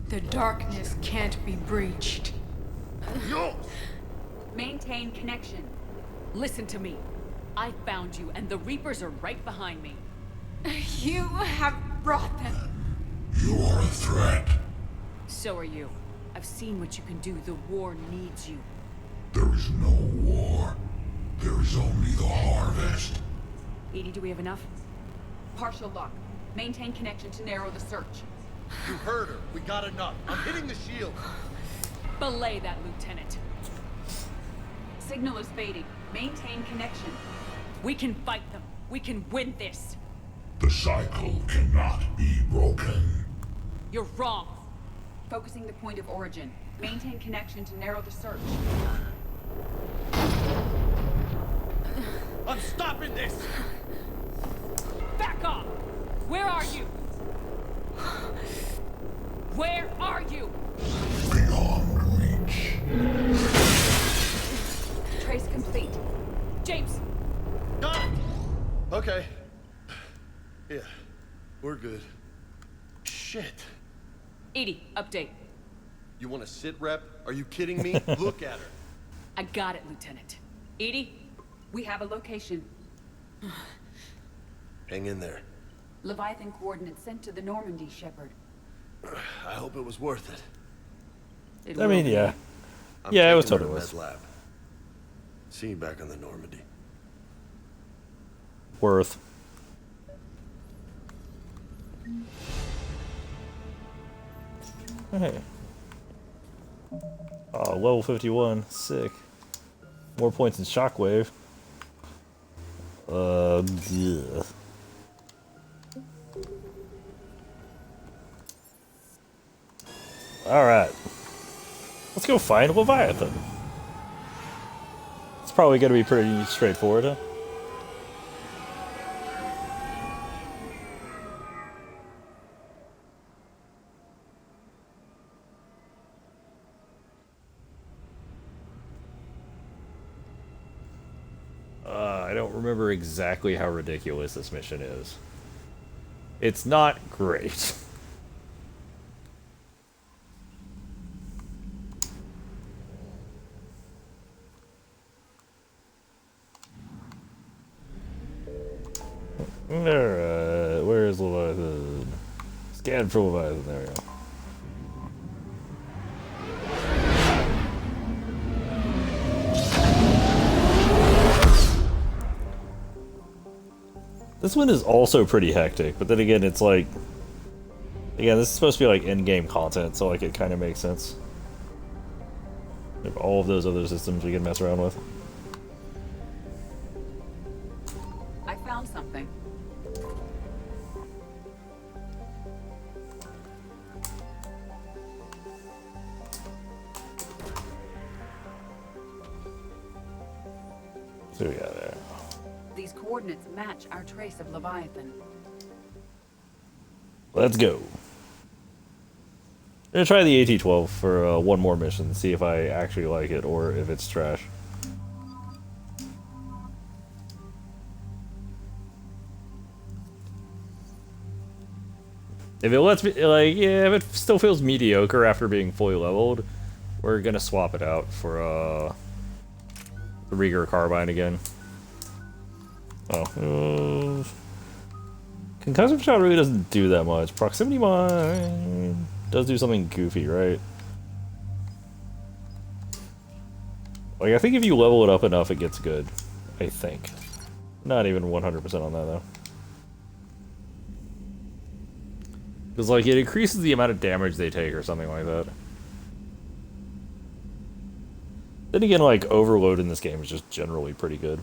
The darkness can't be breached. Yo! Maintain connection. Listen to me. I found you, and the Reapers are right behind me. You have brought them. You are a threat. So are you. I've seen what you can do. The war needs you. There is no war. There is only the harvest. Edie, do we have enough? Partial lock. Maintain connection to narrow the search. You heard her. We got enough. I'm hitting the shield. Belay that, Lieutenant. Signal is fading. Maintain connection. We can fight them. We can win this. The cycle cannot be broken. You're wrong. Focusing the point of origin. Maintain connection to narrow the search. I'm stopping this! Back off! Where are you? Where are you? Beyond reach. Trace complete. James! Got it! Okay. Yeah, we're good. Shh. shit. EDI, update. You want to sit, Rep? Are you kidding me? Look at her. I got it, Lieutenant. EDI? We have a location. Hang in there. Leviathan coordinates sent to the Normandy, Shepard. I hope it was worth it. I mean, yeah. I'm Yeah, it was taking her totally to Med Lab. See you back on the Normandy. Worth. Hey. Oh, level 51. Sick. More points in Shockwave. Yeah. Alright. Let's go find Leviathan. It's probably going to be pretty straightforward, huh? I don't remember exactly how ridiculous this mission is. It's not great. Alright, where is Leviathan? Scan for Leviathan, there we go. This one is also pretty hectic, but then again, it's like... Again, this is supposed to be like in-game content, so like it kind of makes sense. We have all of those other systems we can mess around with. I found something. So we got there. These coordinates match our trace of Leviathan. Let's go. I'm gonna try the AT-12 for one more mission, see if I actually like it or if it's trash. If it lets me, like, yeah, if it still feels mediocre after being fully leveled, we're gonna swap it out for the Rieger Carbine again. Oh. Concussive shot really doesn't do that much. Proximity mine does do something goofy, right? Like, I think if you level it up enough, it gets good. I think. Not even 100% on that, though. Because, like, it increases the amount of damage they take or something like that. Then again, like, overload in this game is just generally pretty good.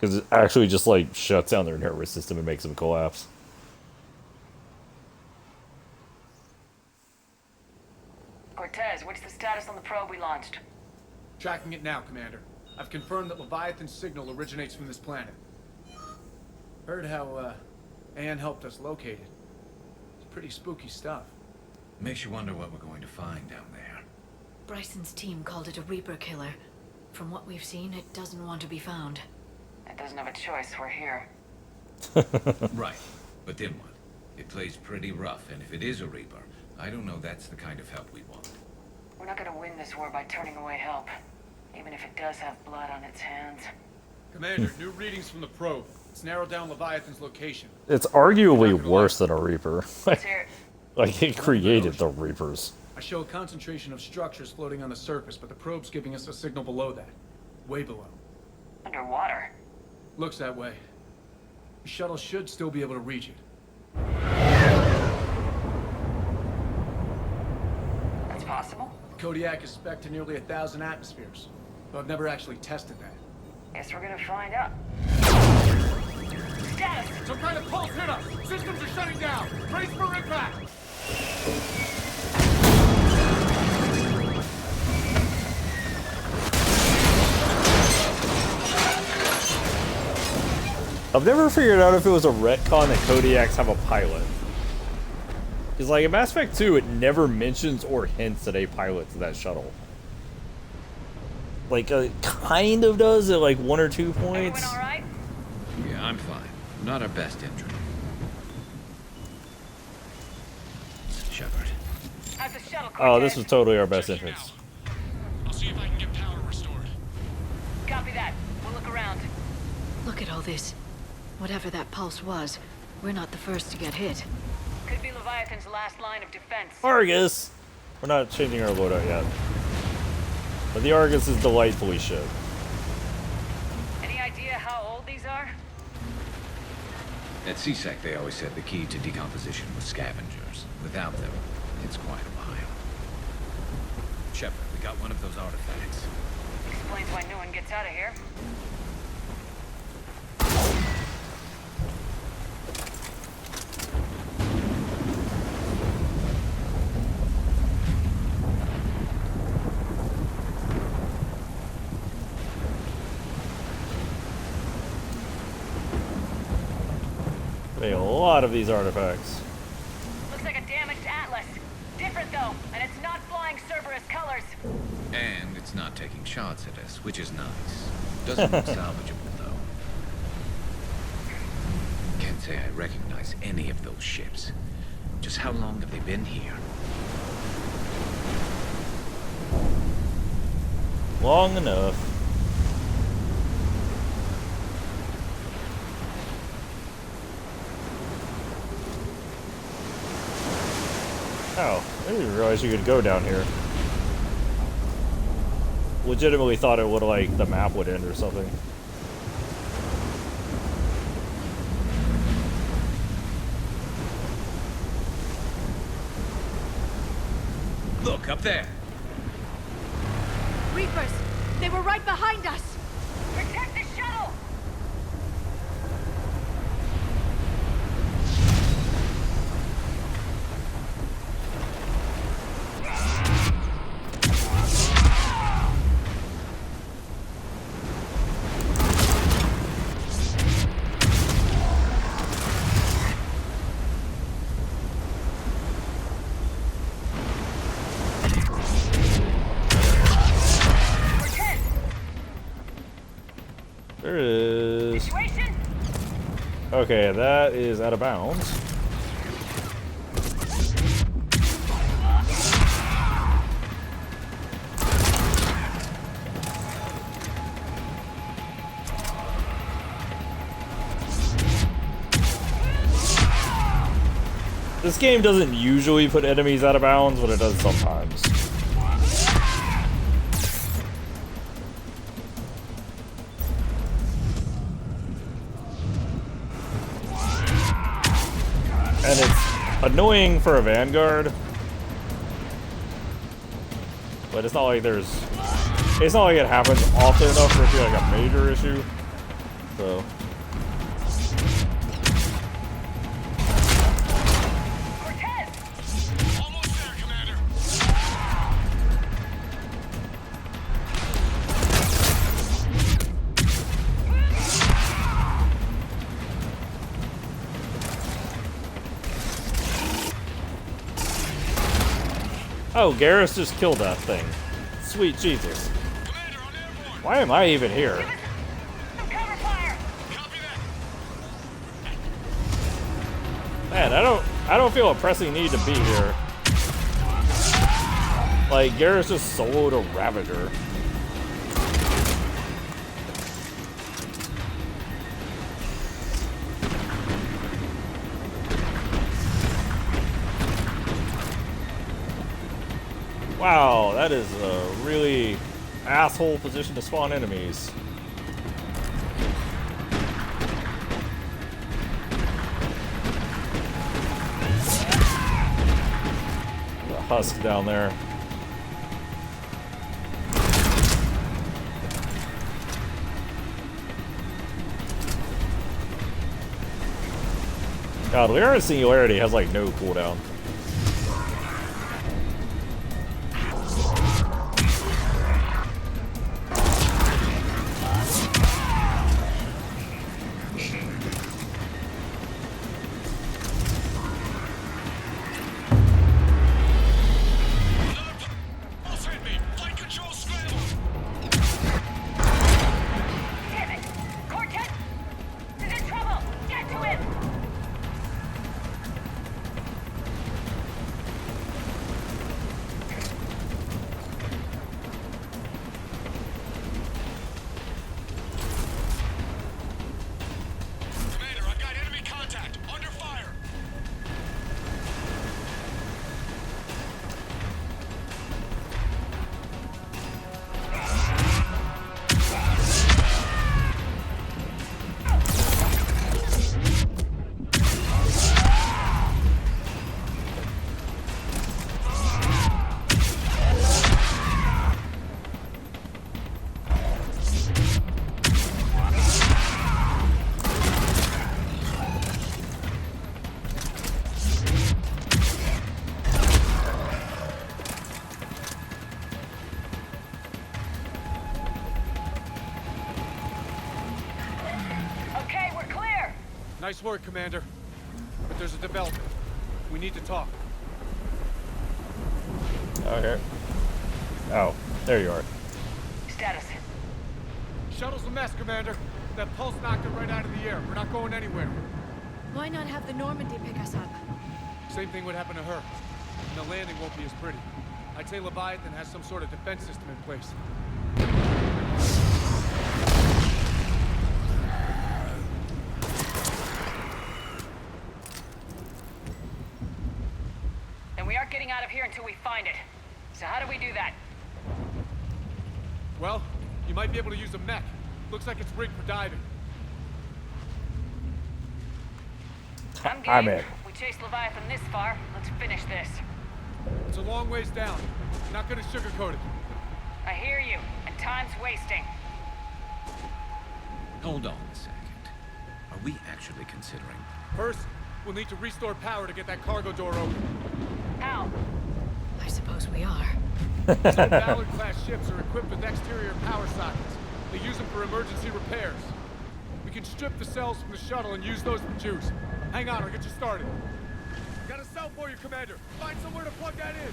Because it actually just, like, shuts down their nervous system and makes them collapse. Cortez, what's the status on the probe we launched? Tracking it now, Commander. I've confirmed that Leviathan's signal originates from this planet. Heard how, Anne helped us locate it. It's pretty spooky stuff. Makes you wonder what we're going to find down there. Bryson's team called it a Reaper killer. From what we've seen, it doesn't want to be found. It doesn't have a choice, we're here. Right, but then what? It plays pretty rough, and if it is a Reaper, I don't know that's the kind of help we want. We're not gonna win this war by turning away help, even if it does have blood on its hands. Commander, new readings from the probe. It's narrowed down Leviathan's location. It's arguably worse than a Reaper. Like, it created the Reapers. I show a concentration of structures floating on the surface, but the probe's giving us a signal below that. Way below. Underwater? Looks that way. The shuttle should still be able to reach it. That's possible? Kodiak is spec'd to nearly 1,000 atmospheres, but I've never actually tested that. Guess we're gonna find out. Status! Some kind of pulse hit us! Systems are shutting down! Brace for impact! I've never figured out if it was a retcon that Kodiaks have a pilot. Because, like, in Mass Effect 2, it never mentions or hints at a pilot to that shuttle. Like, kind of does at, like, 1 or 2 points. Everyone all right? Yeah, I'm fine. Not our best entry. How's the shuttle, Oh, Cortez? this was totally our best entrance. I'll see if I can get power restored. Copy that. We'll look around. Look at all this. Whatever that pulse was, we're not the first to get hit. Could be Leviathan's last line of defense. Argus! We're not changing our loadout yet. But the Argus is delightfully shit. Any idea how old these are? At CSEC, they always said the key to decomposition was scavengers. Without them, it's quite a while. Shepard, we got one of those artifacts. Explains why no one gets out of here. A lot of these artifacts. Looks like a damaged Atlas. Different though, and it's not flying Cerberus colors. And it's not taking shots at us, which is nice. Doesn't look salvageable, though. Can't say I recognize any of those ships. Just how long have they been here? Long enough. Oh, I didn't realize you could go down here. Legitimately thought it would, like, the map would end or something. Look, up there! Reapers! They were right behind us! Protect the shuttle! There it is. Okay, that is out of bounds. This game doesn't usually put enemies out of bounds, but it does sometimes. And it's annoying for a Vanguard, but it's not like it's not like it happens often enough for it to be like a major issue. So. Oh, Garrus just killed that thing. Sweet Jesus. Why am I even here? Man, I don't feel a pressing need to be here. Like, Garrus just soloed a Ravager. Wow, that is a really asshole position to spawn enemies. The husk down there. God, Lyra's Singularity has like no cooldown. Nice work, Commander. But there's a development. We need to talk. Okay. Oh, there you are. Status. Shuttle's a mess, Commander. That pulse knocked it right out of the air. We're not going anywhere. Why not have the Normandy pick us up? Same thing would happen to her. And the landing won't be as pretty. I'd say Leviathan has some sort of defense system in place. And we aren't getting out of here until we find it. So how do we do that? Well, you might be able to use a mech. Looks like it's rigged for diving. I'm in. We chased Leviathan this far. Let's finish this. It's a long ways down. Not gonna sugarcoat it. I hear you, and time's wasting. Hold on a second. Are we actually considering? First, we'll need to restore power to get that cargo door open. How? I suppose we are. Some Ballard-class ships are equipped with exterior power sockets. They use them for emergency repairs. We can strip the cells from the shuttle and use those for juice. Hang on, I'll get you started. Got a cell for you, Commander. Find somewhere to plug that in.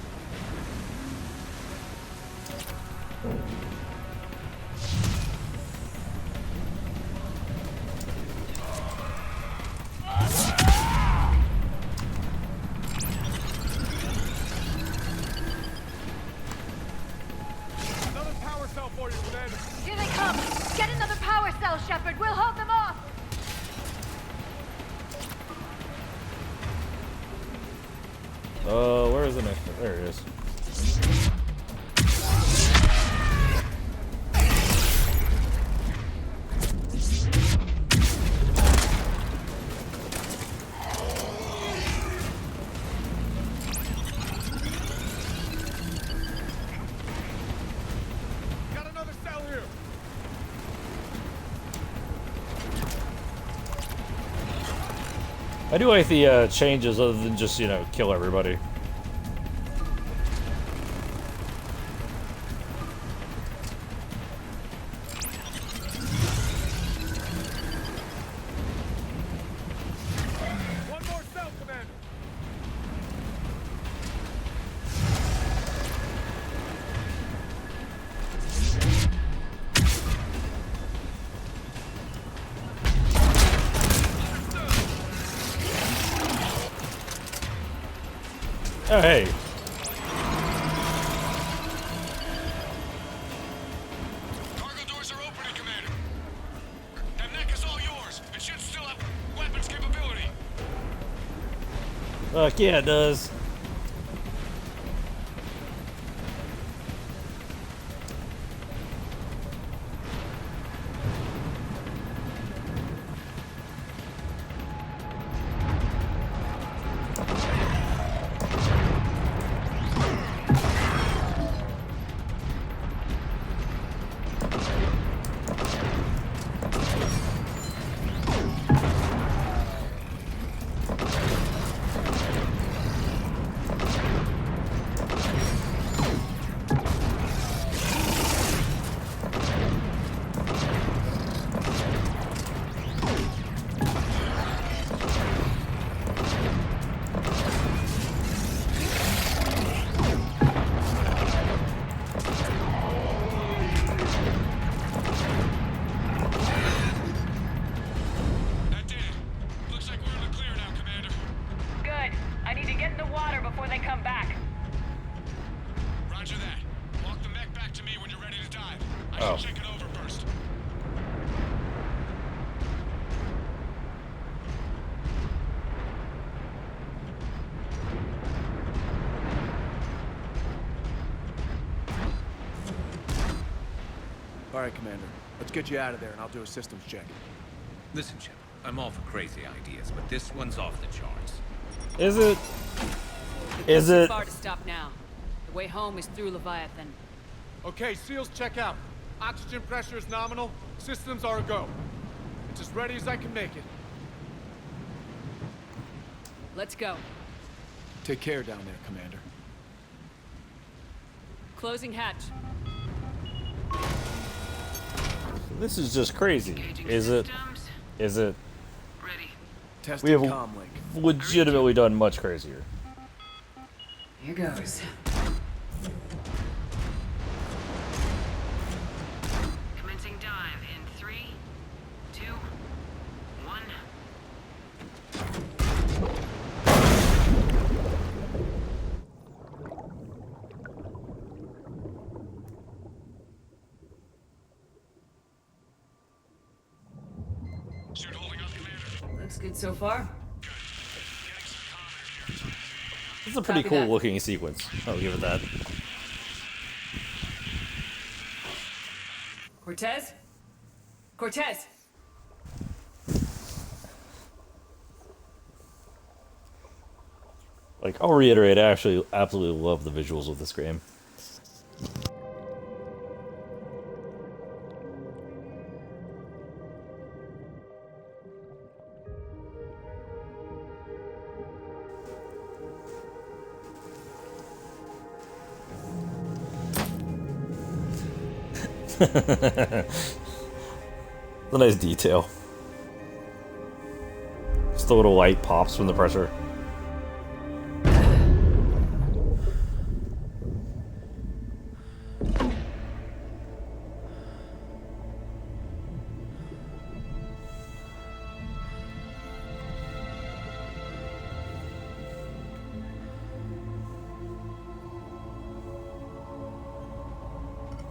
Another power cell for you, Commander. Here they come! Get another power cell, Shepard! We'll hold them off! Where is the next one? There it is. Got another cell here. I do like the changes other than just, you know, kill everybody. One more cell, Commander. Oh, hey. Cargo doors are opening, Commander. That mech is all yours. It should still have weapons capability. Fuck yeah, it does. That did it. Looks like we're in the clear now, Commander. Good. I need to get in the water before they come back. Roger that. Walk the mech back to me when you're ready to dive. I Oh. should check it over first. All right, Commander. Let's get you out of there, and I'll do a systems check. Listen, Shepard, I'm all for crazy ideas, but this one's off the charts. Is it? Is Too it? far to stop now. The way home is through Leviathan. Okay, SEALs check out. Oxygen pressure is nominal. Systems are a go. It's as ready as I can make it. Let's go. Take care down there, Commander. Closing hatch. This is just crazy. Is it? Is it? Ready. We have comlink. legitimately done much crazier. Here goes. Commencing dive in 3, 2, 1. Looks good so far. This is a pretty Copy cool that. looking sequence. I'll give it that. Cortez? Cortez! Like, I'll reiterate, I actually absolutely love the visuals of this game. It's a nice detail. Just a little light pops from the pressure.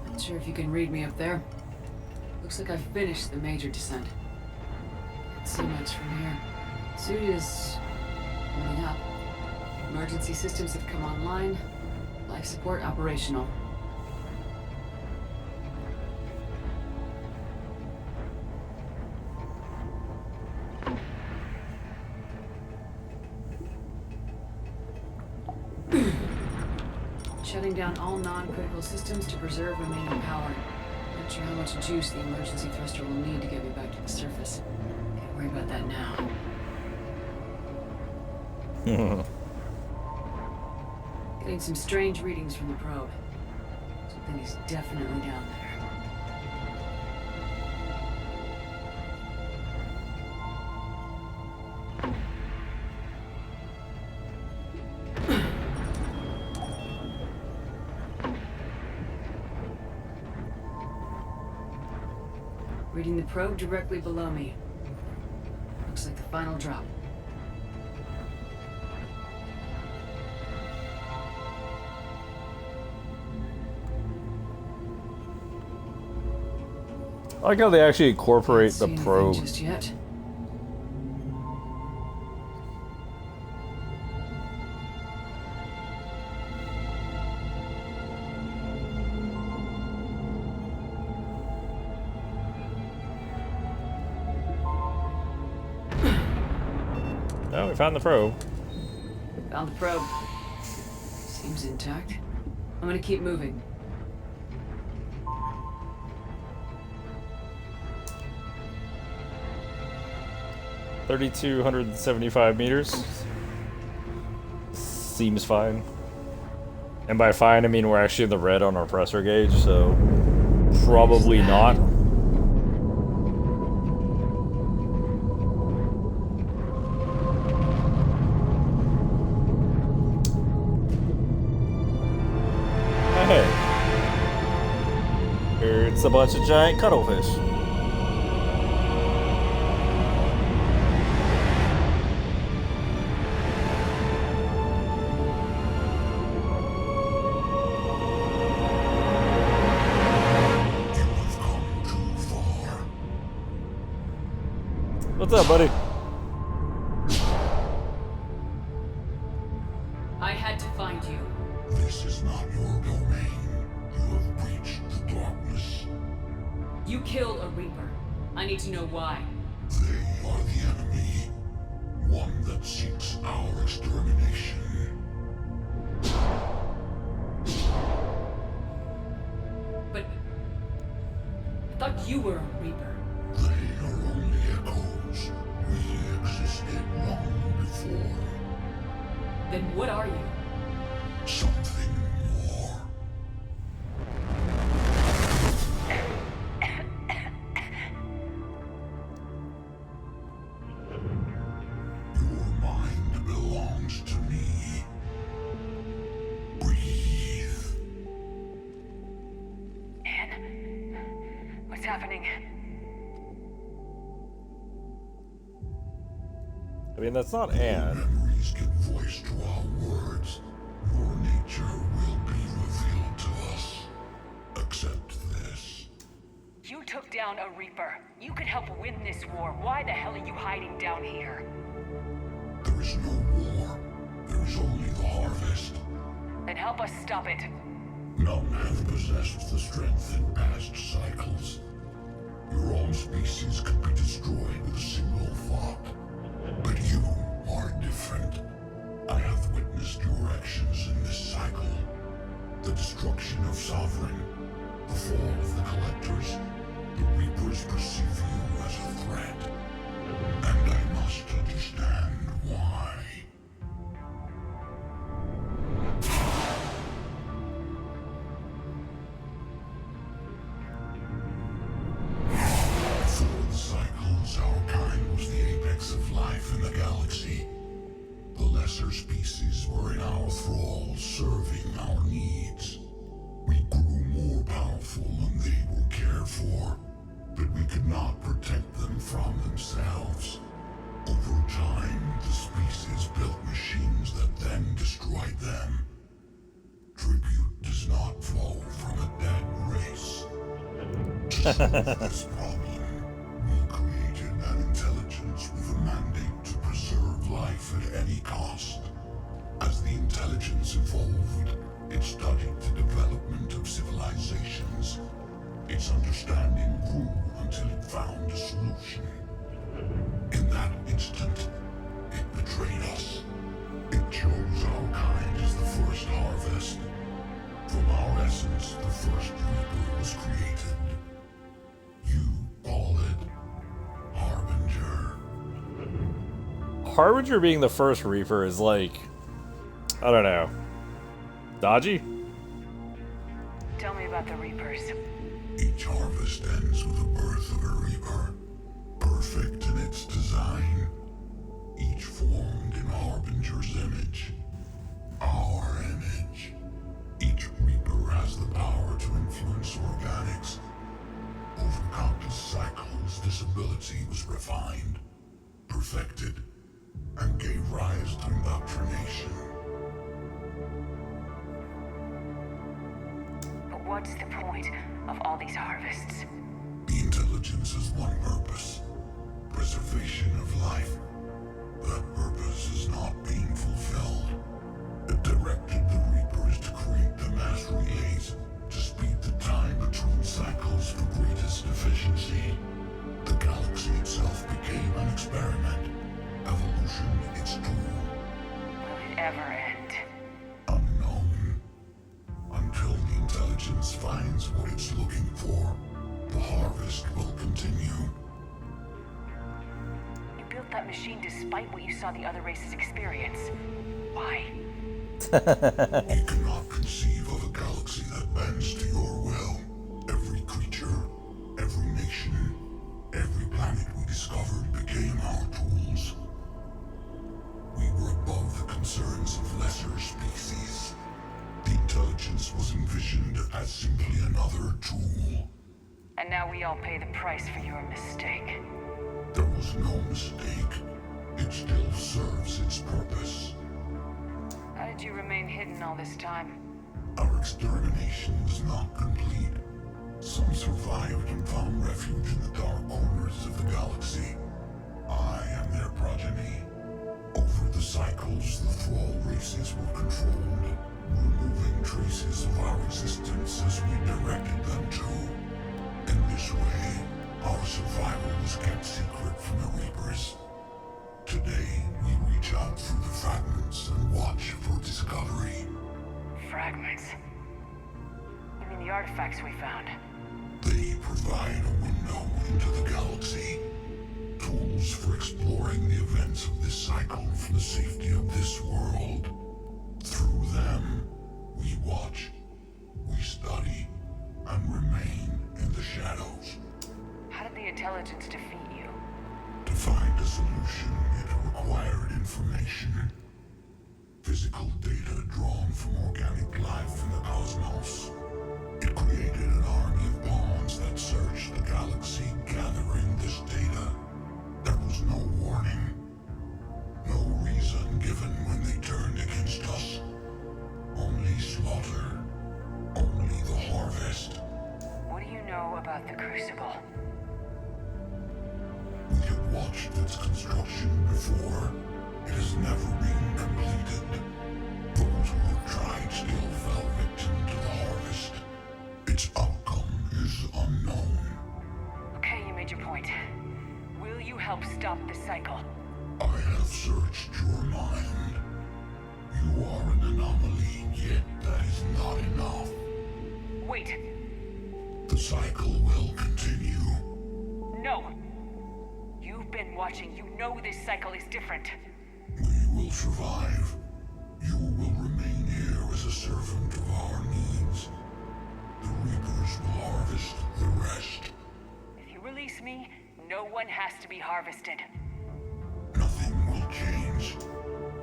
Not sure if you can read me up there. Looks like I've finished the major descent. Can't see much from here. Suit is warming up. Emergency systems have come online. Life support operational. Shutting down all non-critical systems to preserve remaining power. Not sure how much juice the emergency thruster will need to get me back to the surface. Can't worry about that now. Getting some strange readings from the probe. Something is definitely down there. Reading the probe directly below me. Looks like the final drop. I like how they actually incorporate the Can't see probe. anything just yet. Oh, we found the probe. Found the probe. Seems intact. I'm gonna keep moving. $3,275 meters. Seems fine. And by fine, I mean we're actually in the red on our pressure gauge, so probably not. Hey. It's a bunch of giant cuttlefish. What's up, buddy? I had to find you. This is not your domain. You have breached the darkness. You killed a Reaper. I need to know why. They are the enemy. One that seeks our extermination. But I thought you were a Reaper. They are only echoes. We existed long before. Then what are you? Something more. happening? I mean, that's not Anne. Memories give voice to our words. Your nature will be revealed to us. Accept this. You took down a Reaper. You could help win this war. Why the hell are you hiding down here? There is no war. There is only the harvest. Then help us stop it. None have possessed the strength in past cycles. Your own species could be destroyed with a single thought. But you are different. I have witnessed your actions in this cycle. The destruction of Sovereign, the fall of the Collectors. The Reapers perceive you as a threat. And I must understand why. Before the cycles, our kind was the apex of life in the galaxy. The lesser species were in our thrall, serving our needs. We grew more powerful and they were cared for, but we could not protect them from themselves. Over time, the species built machines that then destroyed them. Tribute does not flow from a dead race. To solve this problem, we created an intelligence with a mandate to preserve life at any cost. As the intelligence evolved, it studied the development of civilizations. Its understanding grew until it found a solution. In that instant, it betrayed us. It chose our kind as the first harvest. From our essence, the first Reaper was created. You call it Harbinger. Harbinger being the first Reaper is like, I don't know, dodgy? Tell me about the Reapers. Each harvest ends with the birth of a Reaper, perfect in its design, each formed in Harbinger's image. Our image. Each Reaper has the power to influence organics. Over countless cycles, this ability was refined, perfected, and gave rise to indoctrination. But what's the point of all these harvests? The intelligence has one purpose: preservation of life. That purpose is not being fulfilled. It directed the Reapers to create the mass relays to speed the time between cycles for greatest efficiency. The galaxy itself became an experiment. Evolution its tool. Will it ever end? Unknown. Until the intelligence finds what it's looking for, the harvest will continue. You built that machine despite what you saw the other races experience. Why? You cannot conceive of a galaxy that bends to your will. Every creature, every nation, every planet we discovered became our tools. We were above the concerns of lesser species. The intelligence was envisioned as simply another tool. And now we all pay the price for your mistake. There was no mistake. It still serves its purpose. How did you remain hidden all this time? Our extermination was not complete. Some survived and found refuge in the dark corners of the galaxy. I am their progeny. Over the cycles, the thrall races were controlled, removing traces of our existence as we directed them to. In this way, our survival was kept secret from the Reapers. Today, we reach out through the fragments and watch for discovery. Fragments? You mean the artifacts we found? They provide a window into the galaxy. Tools for exploring the events of this cycle from the safety of this world. Through them, we watch, we study, and remain in the shadows. How did the intelligence defeat you? To find a solution, it required information. Physical data drawn from organic life in the cosmos. It created an army of pawns ones that searched the galaxy gathering this data. There was no warning. No reason given when they turned against us. Only slaughter. Only the harvest. What do you know about the Crucible? We have watched its construction before. It has never been completed. Those who have tried still fell victim to the harvest. Its outcome is unknown. Okay, you made your point. Will you help stop the cycle? I have searched your mind. You are an anomaly, yet that is not enough. Wait. The cycle will continue. No. You've been watching. You know this cycle is different. We will survive. You will remain here as a servant of our needs. The Reapers will harvest the rest. If you release me, no one has to be harvested. Nothing will change.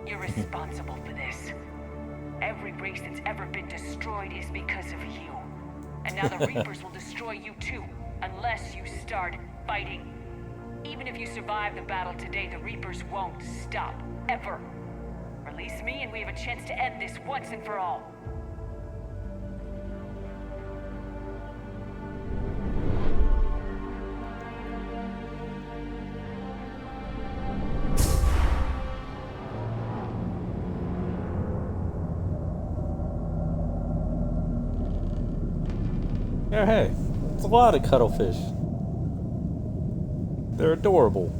You're responsible for this. Every race that's ever been destroyed is because of you. And now the Reapers will destroy you too, unless you start fighting. Even if you survive the battle today, the Reapers won't stop, ever. Release me and we have a chance to end this once and for all. Yeah, hey, it's a lot of cuttlefish. They're adorable.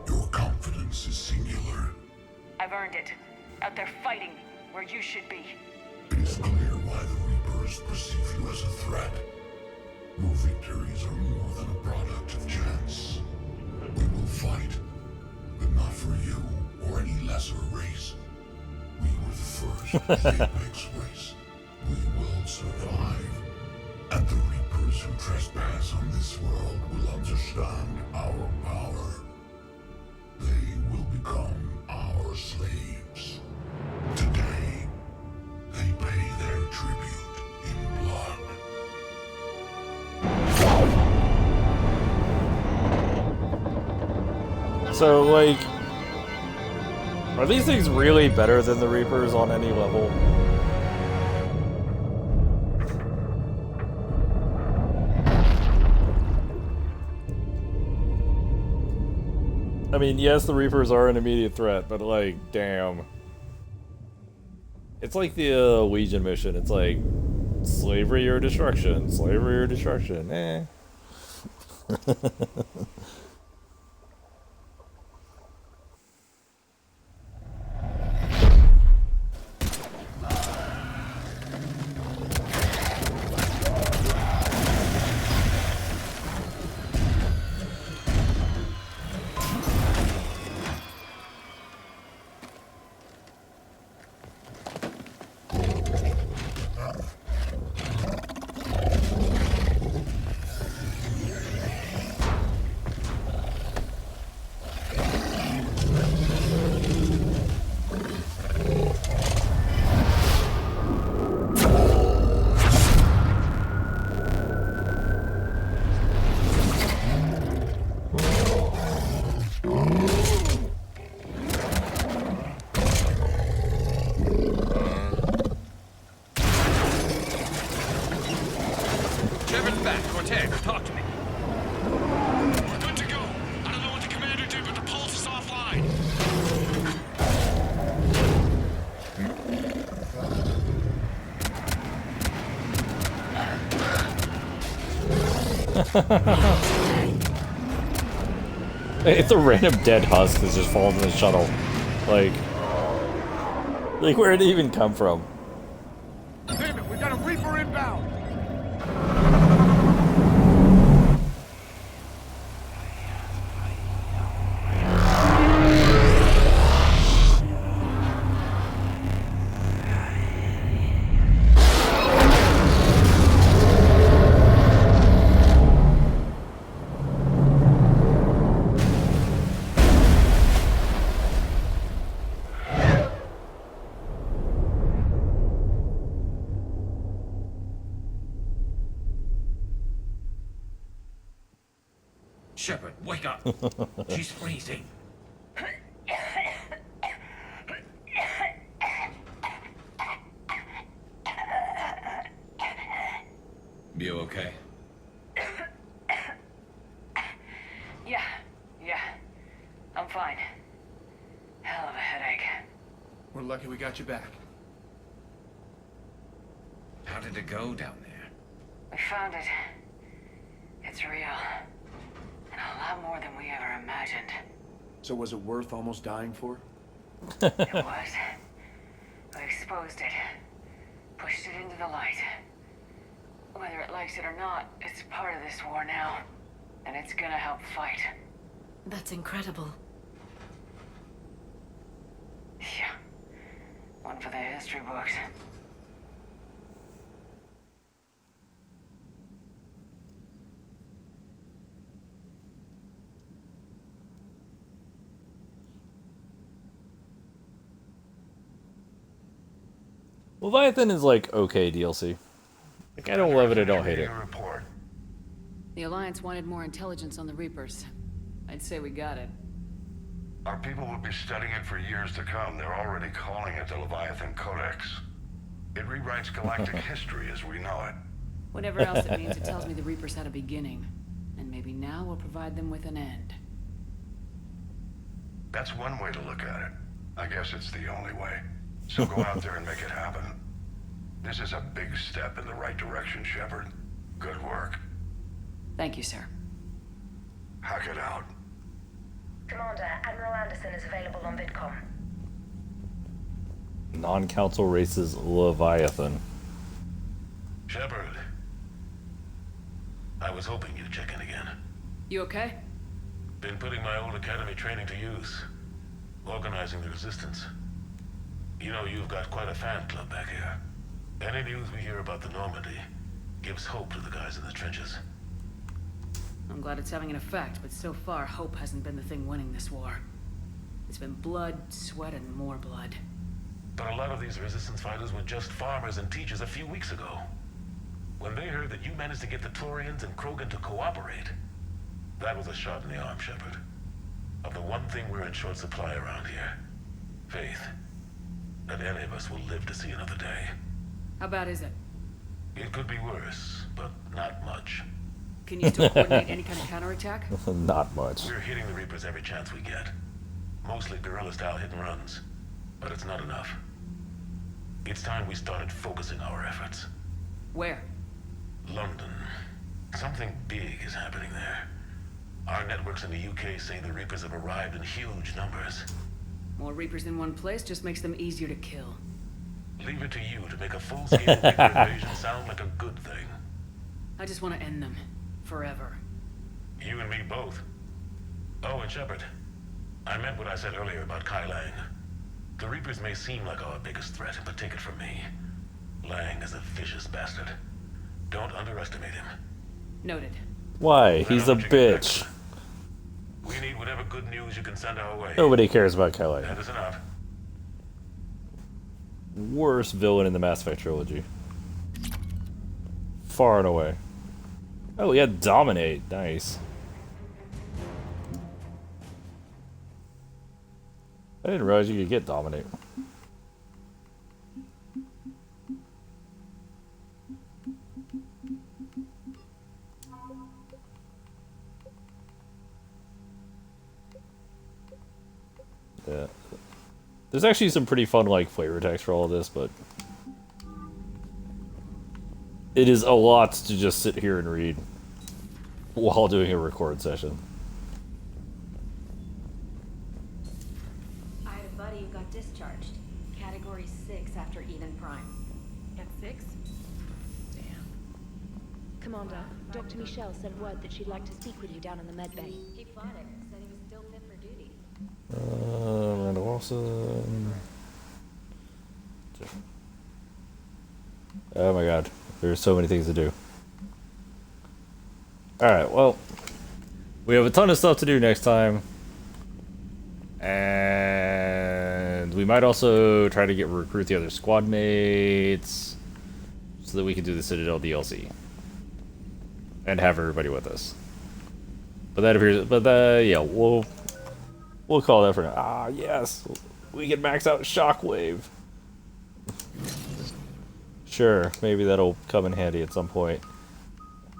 Your confidence is singular. I've earned it. Out there fighting where you should be. It is clear why the Reapers perceive you as a threat. Your victories are more than a product of chance. We will fight, but not for you or any lesser race. We were the first of the Apex race. We will survive. And the Reapers who trespass on this world will understand our power. They will become our slaves. Today, they pay their tribute in blood. So, like, are these things really better than the Reapers on any level? I mean, yes, the Reapers are an immediate threat, but like, damn. It's like the Legion mission. It's like, slavery or destruction, slavery or destruction, eh. Trevor's back. Cortez, talk to me. We're good to go. I don't know what the commander did, but the pulse is offline. It's a random dead husk that just falls in the shuttle. Like where did it even come from? Damn it, we got a Reaper inbound! Shepard, wake up! She's freezing. You okay? Yeah. I'm fine. Hell of a headache. We're lucky we got you back. How did it go down there? We found it. It's real. And a lot more than we ever imagined. So was it worth almost dying for? It was. We exposed it. Pushed it into the light. Whether it likes it or not, it's part of this war now. And it's gonna help fight. That's incredible. Yeah. One for the history books. Leviathan is like okay DLC. Like I don't love it, I don't hate it. The Alliance wanted more intelligence on the Reapers. I'd say we got it. Our people will be studying it for years to come. They're already calling it the Leviathan Codex. It rewrites galactic history as we know it. Whatever else it means, it tells me the Reapers had a beginning. And maybe now we'll provide them with an end. That's one way to look at it. I guess it's the only way. So go out there and make it happen. This is a big step in the right direction, Shepard. Good work. Thank you, sir. Hack it out. Commander, Admiral Anderson is available on VidCom. Non-council races Leviathan. Shepard. I was hoping you'd check in again. You okay? Been putting my old academy training to use. Organizing the resistance. You know, you've got quite a fan club back here. Any news we hear about the Normandy gives hope to the guys in the trenches. I'm glad it's having an effect, but so far, hope hasn't been the thing winning this war. It's been blood, sweat, and more blood. But a lot of these resistance fighters were just farmers and teachers a few weeks ago. When they heard that you managed to get the Turians and Krogan to cooperate, that was a shot in the arm, Shepard. Of the one thing we're in short supply around here. Faith. That any of us will live to see another day. How bad is it? It could be worse, but not much. Can you still coordinate any kind of counterattack? Not much. We're hitting the Reapers every chance we get. Mostly guerrilla-style hit-and-runs. But it's not enough. It's time we started focusing our efforts. Where? London. Something big is happening there. Our networks in the UK say the Reapers have arrived in huge numbers. More Reapers in one place just makes them easier to kill. Leave it to you to make a full-scale Reaper invasion sound like a good thing. I just want to end them. Forever. You and me both. Oh, and Shepard. I meant what I said earlier about Kai Lang. The Reapers may seem like our biggest threat, but take it from me. Lang is a vicious bastard. Don't underestimate him. Noted. Why? He's a bitch. We need whatever good news you can send our way. Nobody cares about Kelly. That is enough. Worst villain in the Mass Effect trilogy. Far and away. Oh, we had Dominate. Nice. I didn't realize you could get Dominate. Yeah. There's actually some pretty fun, like, flavor text for all of this, but it is a lot to just sit here and read while doing a record session. I had a buddy who got discharged. Category 6 after Eden Prime. At 6? Damn. Commander, Dr. Michelle sent word that she'd like to speak with you down in the med bay. He fought it. Said he was still fit for duty. Randall Wilson. Oh my god. There's so many things to do. Alright, well, we have a ton of stuff to do next time. And we might also try to recruit the other squad mates so that we can do the Citadel DLC. And have everybody with us. But that appears. But yeah, we'll call that for now. Ah, yes, we can max out Shockwave. Sure, maybe that'll come in handy at some point.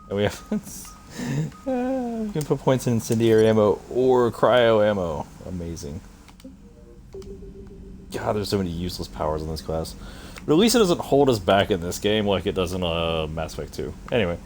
And we have we can put points in incendiary ammo or cryo ammo. Amazing. God, there's so many useless powers in this class. But at least it doesn't hold us back in this game like it does in Mass Effect 2. Anyway.